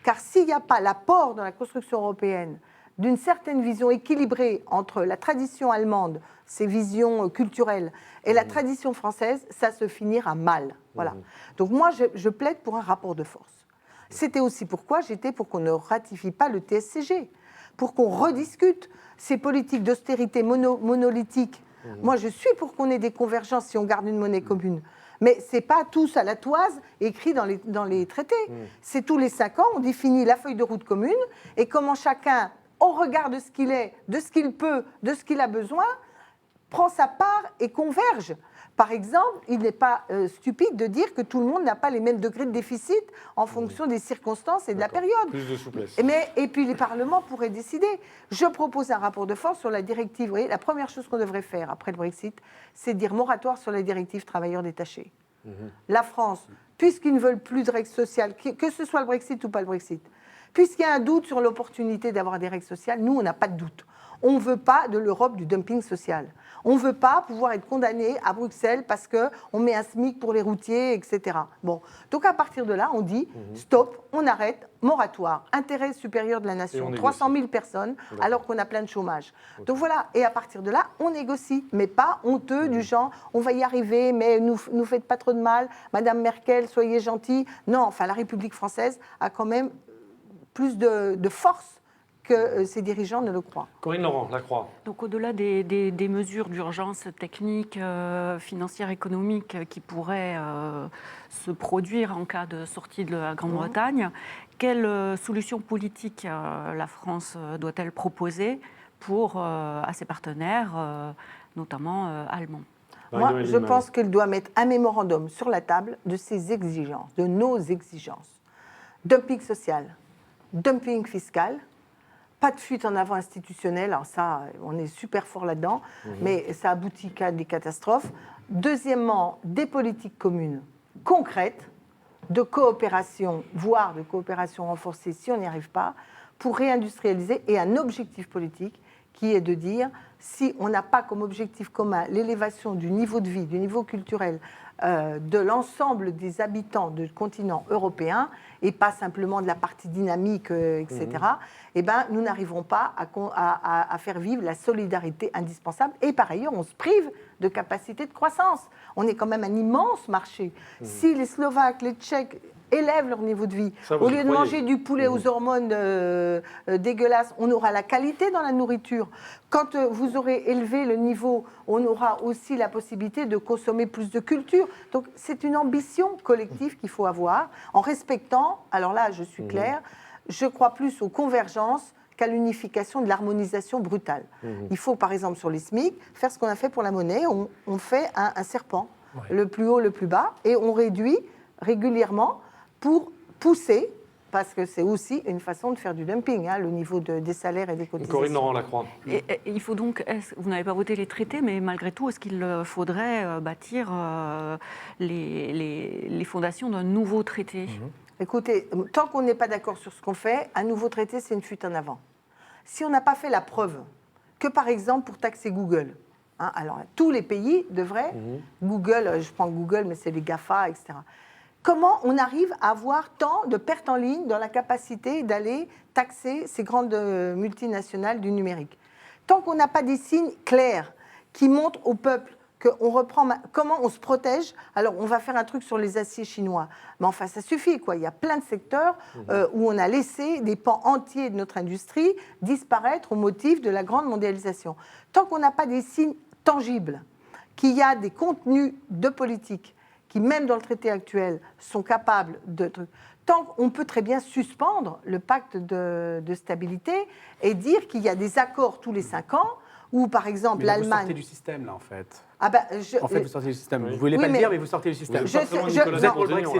Car s'il n'y a pas l'apport dans la construction européenne d'une certaine vision équilibrée entre la tradition allemande, ses visions culturelles, et la tradition française, ça se finira mal. Voilà. Donc moi, je plaide pour un rapport de force. C'était aussi pourquoi j'étais pour qu'on ne ratifie pas le TSCG, pour qu'on rediscute ces politiques d'austérité monolithiques Moi, je suis pour qu'on ait des convergences si on garde une monnaie commune. Mais ce n'est pas tous à la toise écrit dans les traités. C'est tous les 5 ans, on définit la feuille de route commune et comment chacun, au regard de ce qu'il est, de ce qu'il peut, de ce qu'il a besoin, prend sa part et converge. Par exemple, il n'est pas stupide de dire que tout le monde n'a pas les mêmes degrés de déficit en fonction des circonstances et de la période. Plus de souplesse. Et puis les parlements pourraient décider. Je propose un rapport de force sur la directive. Vous voyez, la première chose qu'on devrait faire après le Brexit, c'est dire moratoire sur la directive travailleurs détachés. La France, puisqu'ils ne veulent plus de règles sociales, que ce soit le Brexit ou pas le Brexit, puisqu'il y a un doute sur l'opportunité d'avoir des règles sociales, nous, on n'a pas de doute. On ne veut pas de l'Europe du dumping social. On ne veut pas pouvoir être condamné à Bruxelles parce qu'on met un SMIC pour les routiers, etc. Bon. Donc à partir de là, on dit stop, on arrête, moratoire, intérêt supérieur de la nation, 300 000 personnes, alors qu'on a plein de chômage. Donc voilà, et à partir de là, on négocie, mais pas honteux du genre, on va y arriver, mais nous faites pas trop de mal, Madame Merkel, soyez gentille. Non, enfin, la République française a quand même plus de force que ses dirigeants ne le croient. Corinne Laurent, La Croix. Donc au-delà des mesures d'urgence techniques, financières, économiques qui pourraient se produire en cas de sortie de la Grande-Bretagne, quelle solution politique la France doit-elle proposer à ses partenaires, notamment allemands? Moi, je pense qu'elle doit mettre un mémorandum sur la table de ses exigences, de nos exigences. Dumping social, dumping fiscal, pas de fuite en avant institutionnelle, alors ça, on est super fort là-dedans, mais ça aboutit qu'à des catastrophes. Deuxièmement, des politiques communes concrètes, de coopération, voire de coopération renforcée si on n'y arrive pas, pour réindustrialiser, et un objectif politique qui est de dire, si on n'a pas comme objectif commun l'élévation du niveau de vie, du niveau culturel, de l'ensemble des habitants du continent européen, et pas simplement de la partie dynamique, etc., eh ben, nous n'arriverons pas à faire vivre la solidarité indispensable. Et par ailleurs, on se prive de capacité de croissance. On est quand même un immense marché. Si les Slovaques, les Tchèques élèvent leur niveau de vie, au lieu de manger du poulet aux hormones dégueulasses, on aura la qualité dans la nourriture. Quand vous aurez élevé le niveau, on aura aussi la possibilité de consommer plus de culture. Donc c'est une ambition collective qu'il faut avoir, en respectant, alors là je suis claire, je crois plus aux convergences qu'à l'unification de l'harmonisation brutale. Il faut par exemple sur les SMIC faire ce qu'on a fait pour la monnaie, on fait un serpent, le plus haut, le plus bas, et on réduit régulièrement pour pousser, parce que c'est aussi une façon de faire du dumping, le niveau des salaires et des cotisations. Corinne Laurent, La Croix. Et il faut donc, vous n'avez pas voté les traités, mais malgré tout, est-ce qu'il faudrait bâtir les fondations d'un nouveau traité? Écoutez, tant qu'on n'est pas d'accord sur ce qu'on fait, un nouveau traité, c'est une fuite en avant. Si on n'a pas fait la preuve que, par exemple, pour taxer Google, alors tous les pays devraient, Google, je prends Google, mais c'est les GAFA, etc. Comment on arrive à avoir tant de pertes en ligne dans la capacité d'aller taxer ces grandes multinationales du numérique? Tant qu'on n'a pas des signes clairs qui montrent au peuple qu'on reprend comment on se protège, alors on va faire un truc sur les aciers chinois. Mais enfin, ça suffit, quoi. Il y a plein de secteurs où on a laissé des pans entiers de notre industrie disparaître au motif de la grande mondialisation. Tant qu'on n'a pas des signes tangibles, qu'il y a des contenus de politique qui, même dans le traité actuel, sont capables de... Tant qu'on peut très bien suspendre le pacte de stabilité et dire qu'il y a des accords tous les 5 ans, où, par exemple, l'Allemagne... Vous sortez du système, là, en fait. En fait, vous sortez du système. Vous ne voulez pas le dire, mais vous sortez du système.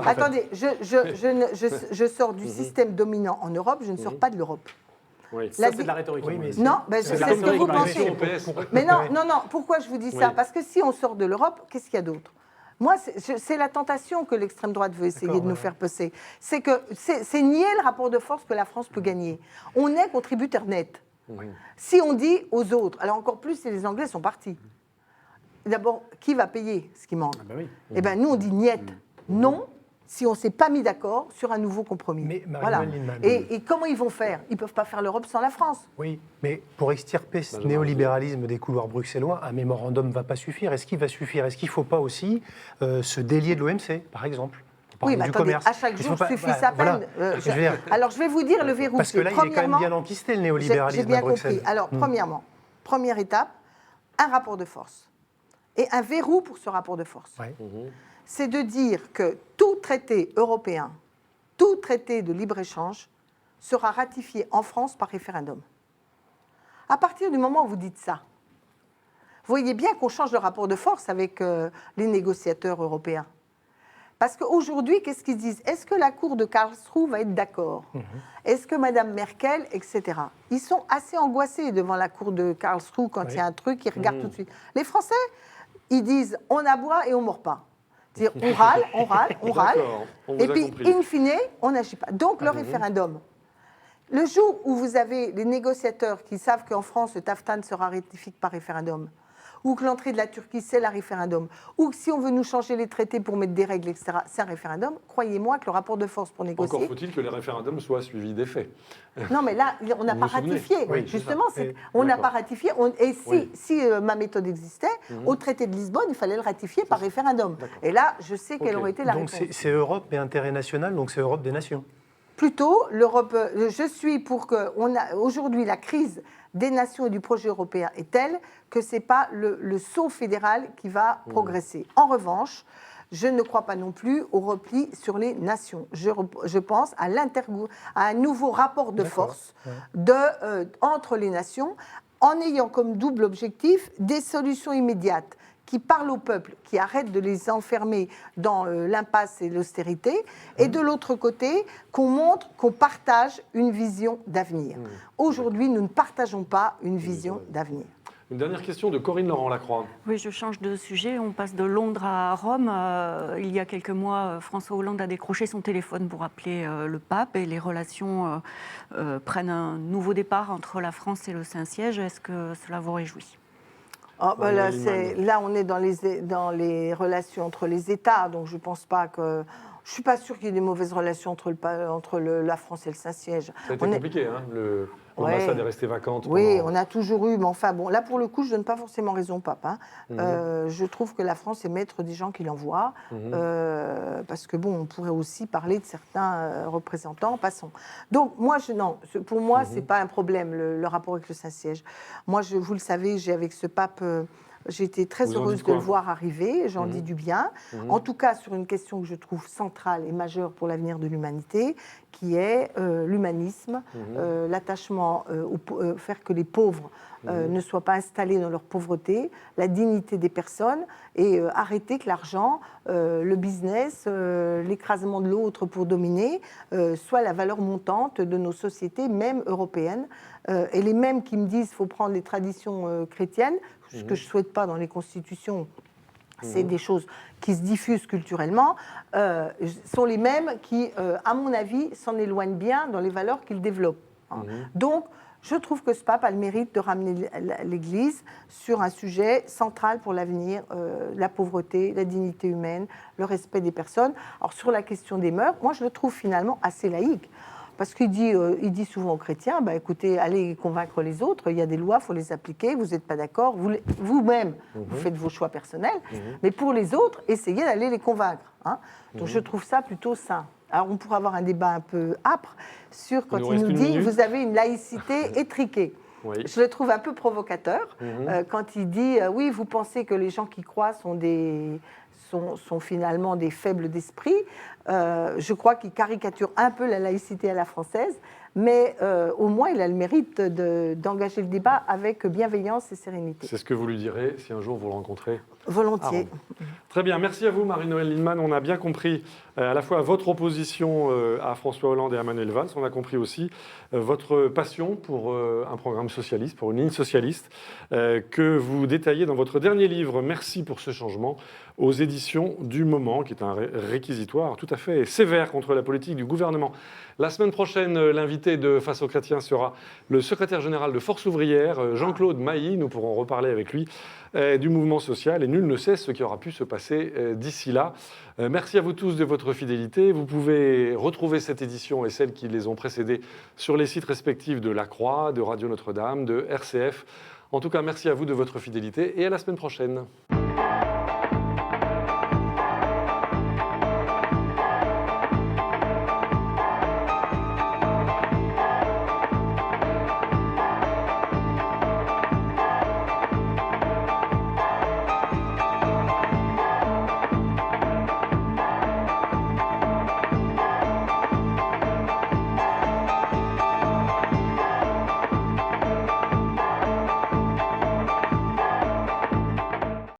Attendez, je sors du système dominant en Europe, je ne sors pas de l'Europe. Oui. Ça, c'est de la rhétorique. Oui, non, c'est ce que vous pensez. Mais non, pourquoi je vous dis ça? Parce que si on sort de l'Europe, qu'est-ce qu'il y a d'autre? Moi, c'est la tentation que l'extrême droite veut essayer de nous faire passer. C'est que c'est nier le rapport de force que la France peut gagner. On est contributeur net. Si on dit aux autres, alors encore plus si les Anglais sont partis, d'abord, qui va payer ce qui manque? Eh bien, nous, on dit niet. Non, si on ne s'est pas mis d'accord sur un nouveau compromis. Mais voilà. Et comment ils vont faire? Ils ne peuvent pas faire l'Europe sans la France. Oui, mais pour extirper ce néolibéralisme des couloirs bruxellois, un mémorandum ne va pas suffire. Est-ce qu'il va suffire? Est-ce qu'il ne faut pas aussi se délier de l'OMC, par exemple? Oui, mais attendez, à chaque jour suffit sa peine. Alors, je vais vous dire le verrou. Parce que là, il est quand même bien enquisté, le néolibéralisme à Bruxelles. J'ai bien compris. Alors, premièrement, première étape, un rapport de force. et un verrou pour ce rapport de force. Ouais. C'est de dire que tout traité européen, tout traité de libre-échange sera ratifié en France par référendum. À partir du moment où vous dites ça, vous voyez bien qu'on change le rapport de force avec les négociateurs européens. Parce qu'aujourd'hui, qu'est-ce qu'ils disent? Est-ce que la Cour de Karlsruhe va être d'accord? Est-ce que Mme Merkel, etc. Ils sont assez angoissés devant la Cour de Karlsruhe quand il y a un truc, ils regardent tout de suite. Les Français, ils disent on aboie et on ne mord pas. C'est-à-dire on râle, on râle, on râle, et puis in fine, on n'agit pas. Donc le référendum. Le jour où vous avez les négociateurs qui savent qu'en France, le TAFTA ne sera ratifié par référendum, ou que l'entrée de la Turquie, c'est la référendum, ou que si on veut nous changer les traités pour mettre des règles, etc., c'est un référendum, croyez-moi que le rapport de force pour négocier... Encore faut-il que les référendums soient suivis des faits. Non, mais là, on n'a pas ratifié. Oui, justement, on n'a pas ratifié. Et si ma méthode existait, au traité de Lisbonne, il fallait le ratifier par référendum. Et là, je sais quelle aurait été la donc réponse. c'est Europe et intérêt national, donc c'est Europe des nations. Plutôt, l'Europe, je suis pour que... Aujourd'hui, la crise des nations et du projet européen est telle que ce n'est pas le saut fédéral qui va progresser. En revanche, je ne crois pas non plus au repli sur les nations. Je pense à un nouveau rapport de force entre les nations, en ayant comme double objectif des solutions immédiates qui parlent au peuple, qui arrêtent de les enfermer dans l'impasse et l'austérité, et de l'autre côté, qu'on montre qu'on partage une vision d'avenir. Aujourd'hui, nous ne partageons pas une vision d'avenir. Une dernière question de Corinne Laurent-Lacroix. Oui, je change de sujet. On passe de Londres à Rome. Il y a quelques mois, François Hollande a décroché son téléphone pour appeler le pape et les relations prennent un nouveau départ entre la France et le Saint-Siège. Est-ce que cela vous réjouit ? Là, on est dans les relations entre les États, donc je ne pense pas que... Je ne suis pas sûre qu'il y ait des mauvaises relations entre la France et le Saint-Siège. Ça a été compliqué, hein, l'ambassade est restée vacante. Oui, on a toujours eu, mais enfin bon, là pour le coup, je ne donne pas forcément raison au pape. Hein. Je trouve que la France est maître des gens qui l'envoient, parce que bon, on pourrait aussi parler de certains représentants, passons. Donc moi, pour moi, c'est pas un problème le rapport avec le Saint-Siège. Moi, vous le savez, j'ai avec ce pape... J'ai été très heureuse de le voir arriver, j'en dis du bien. En tout cas, sur une question que je trouve centrale et majeure pour l'avenir de l'humanité, qui est l'humanisme, l'attachement, faire que les pauvres ne soient pas installés dans leur pauvreté, la dignité des personnes, et arrêter que l'argent, le business, l'écrasement de l'autre pour dominer, soit la valeur montante de nos sociétés, même européennes. Et les mêmes qui me disent qu'il faut prendre les traditions chrétiennes, ce que je ne souhaite pas dans les constitutions, c'est des choses qui se diffusent culturellement, sont les mêmes qui, à mon avis, s'en éloignent bien dans les valeurs qu'ils développent. Donc, je trouve que ce pape a le mérite de ramener l'Église sur un sujet central pour l'avenir, la pauvreté, la dignité humaine, le respect des personnes. Alors, sur la question des mœurs, moi, je le trouve finalement assez laïque. Parce qu'il dit souvent aux chrétiens, écoutez, allez convaincre les autres, il y a des lois, il faut les appliquer, vous n'êtes pas d'accord, vous-même, vous faites vos choix personnels, mais pour les autres, essayez d'aller les convaincre. Hein. Donc je trouve ça plutôt sain. Alors on pourrait avoir un débat un peu âpre sur quand il nous dit, vous avez une laïcité étriquée. Oui. Je le trouve un peu provocateur quand il dit, oui, vous pensez que les gens qui croient sont finalement des faibles d'esprit. Je crois qu'il caricature un peu la laïcité à la française, mais au moins il a le mérite d'engager le débat avec bienveillance et sérénité. C'est ce que vous lui direz si un jour vous le rencontrez. Volontiers. Très bien, merci à vous Marie-Noëlle Lienemann. On a bien compris à la fois votre opposition à François Hollande et à Manuel Valls. On a compris aussi votre passion pour un programme socialiste, pour une ligne socialiste, que vous détaillez dans votre dernier livre, Merci pour ce changement, aux éditions du Moment, qui est un réquisitoire tout à fait sévère contre la politique du gouvernement. La semaine prochaine, l'invité de Face aux chrétiens sera le secrétaire général de Force ouvrière, Jean-Claude Mailly. Nous pourrons reparler avec lui du mouvement social et nul ne sait ce qui aura pu se passer d'ici là. Merci à vous tous de votre fidélité. Vous pouvez retrouver cette édition et celles qui les ont précédées sur les sites respectifs de La Croix, de Radio Notre-Dame, de RCF. En tout cas, merci à vous de votre fidélité et à la semaine prochaine.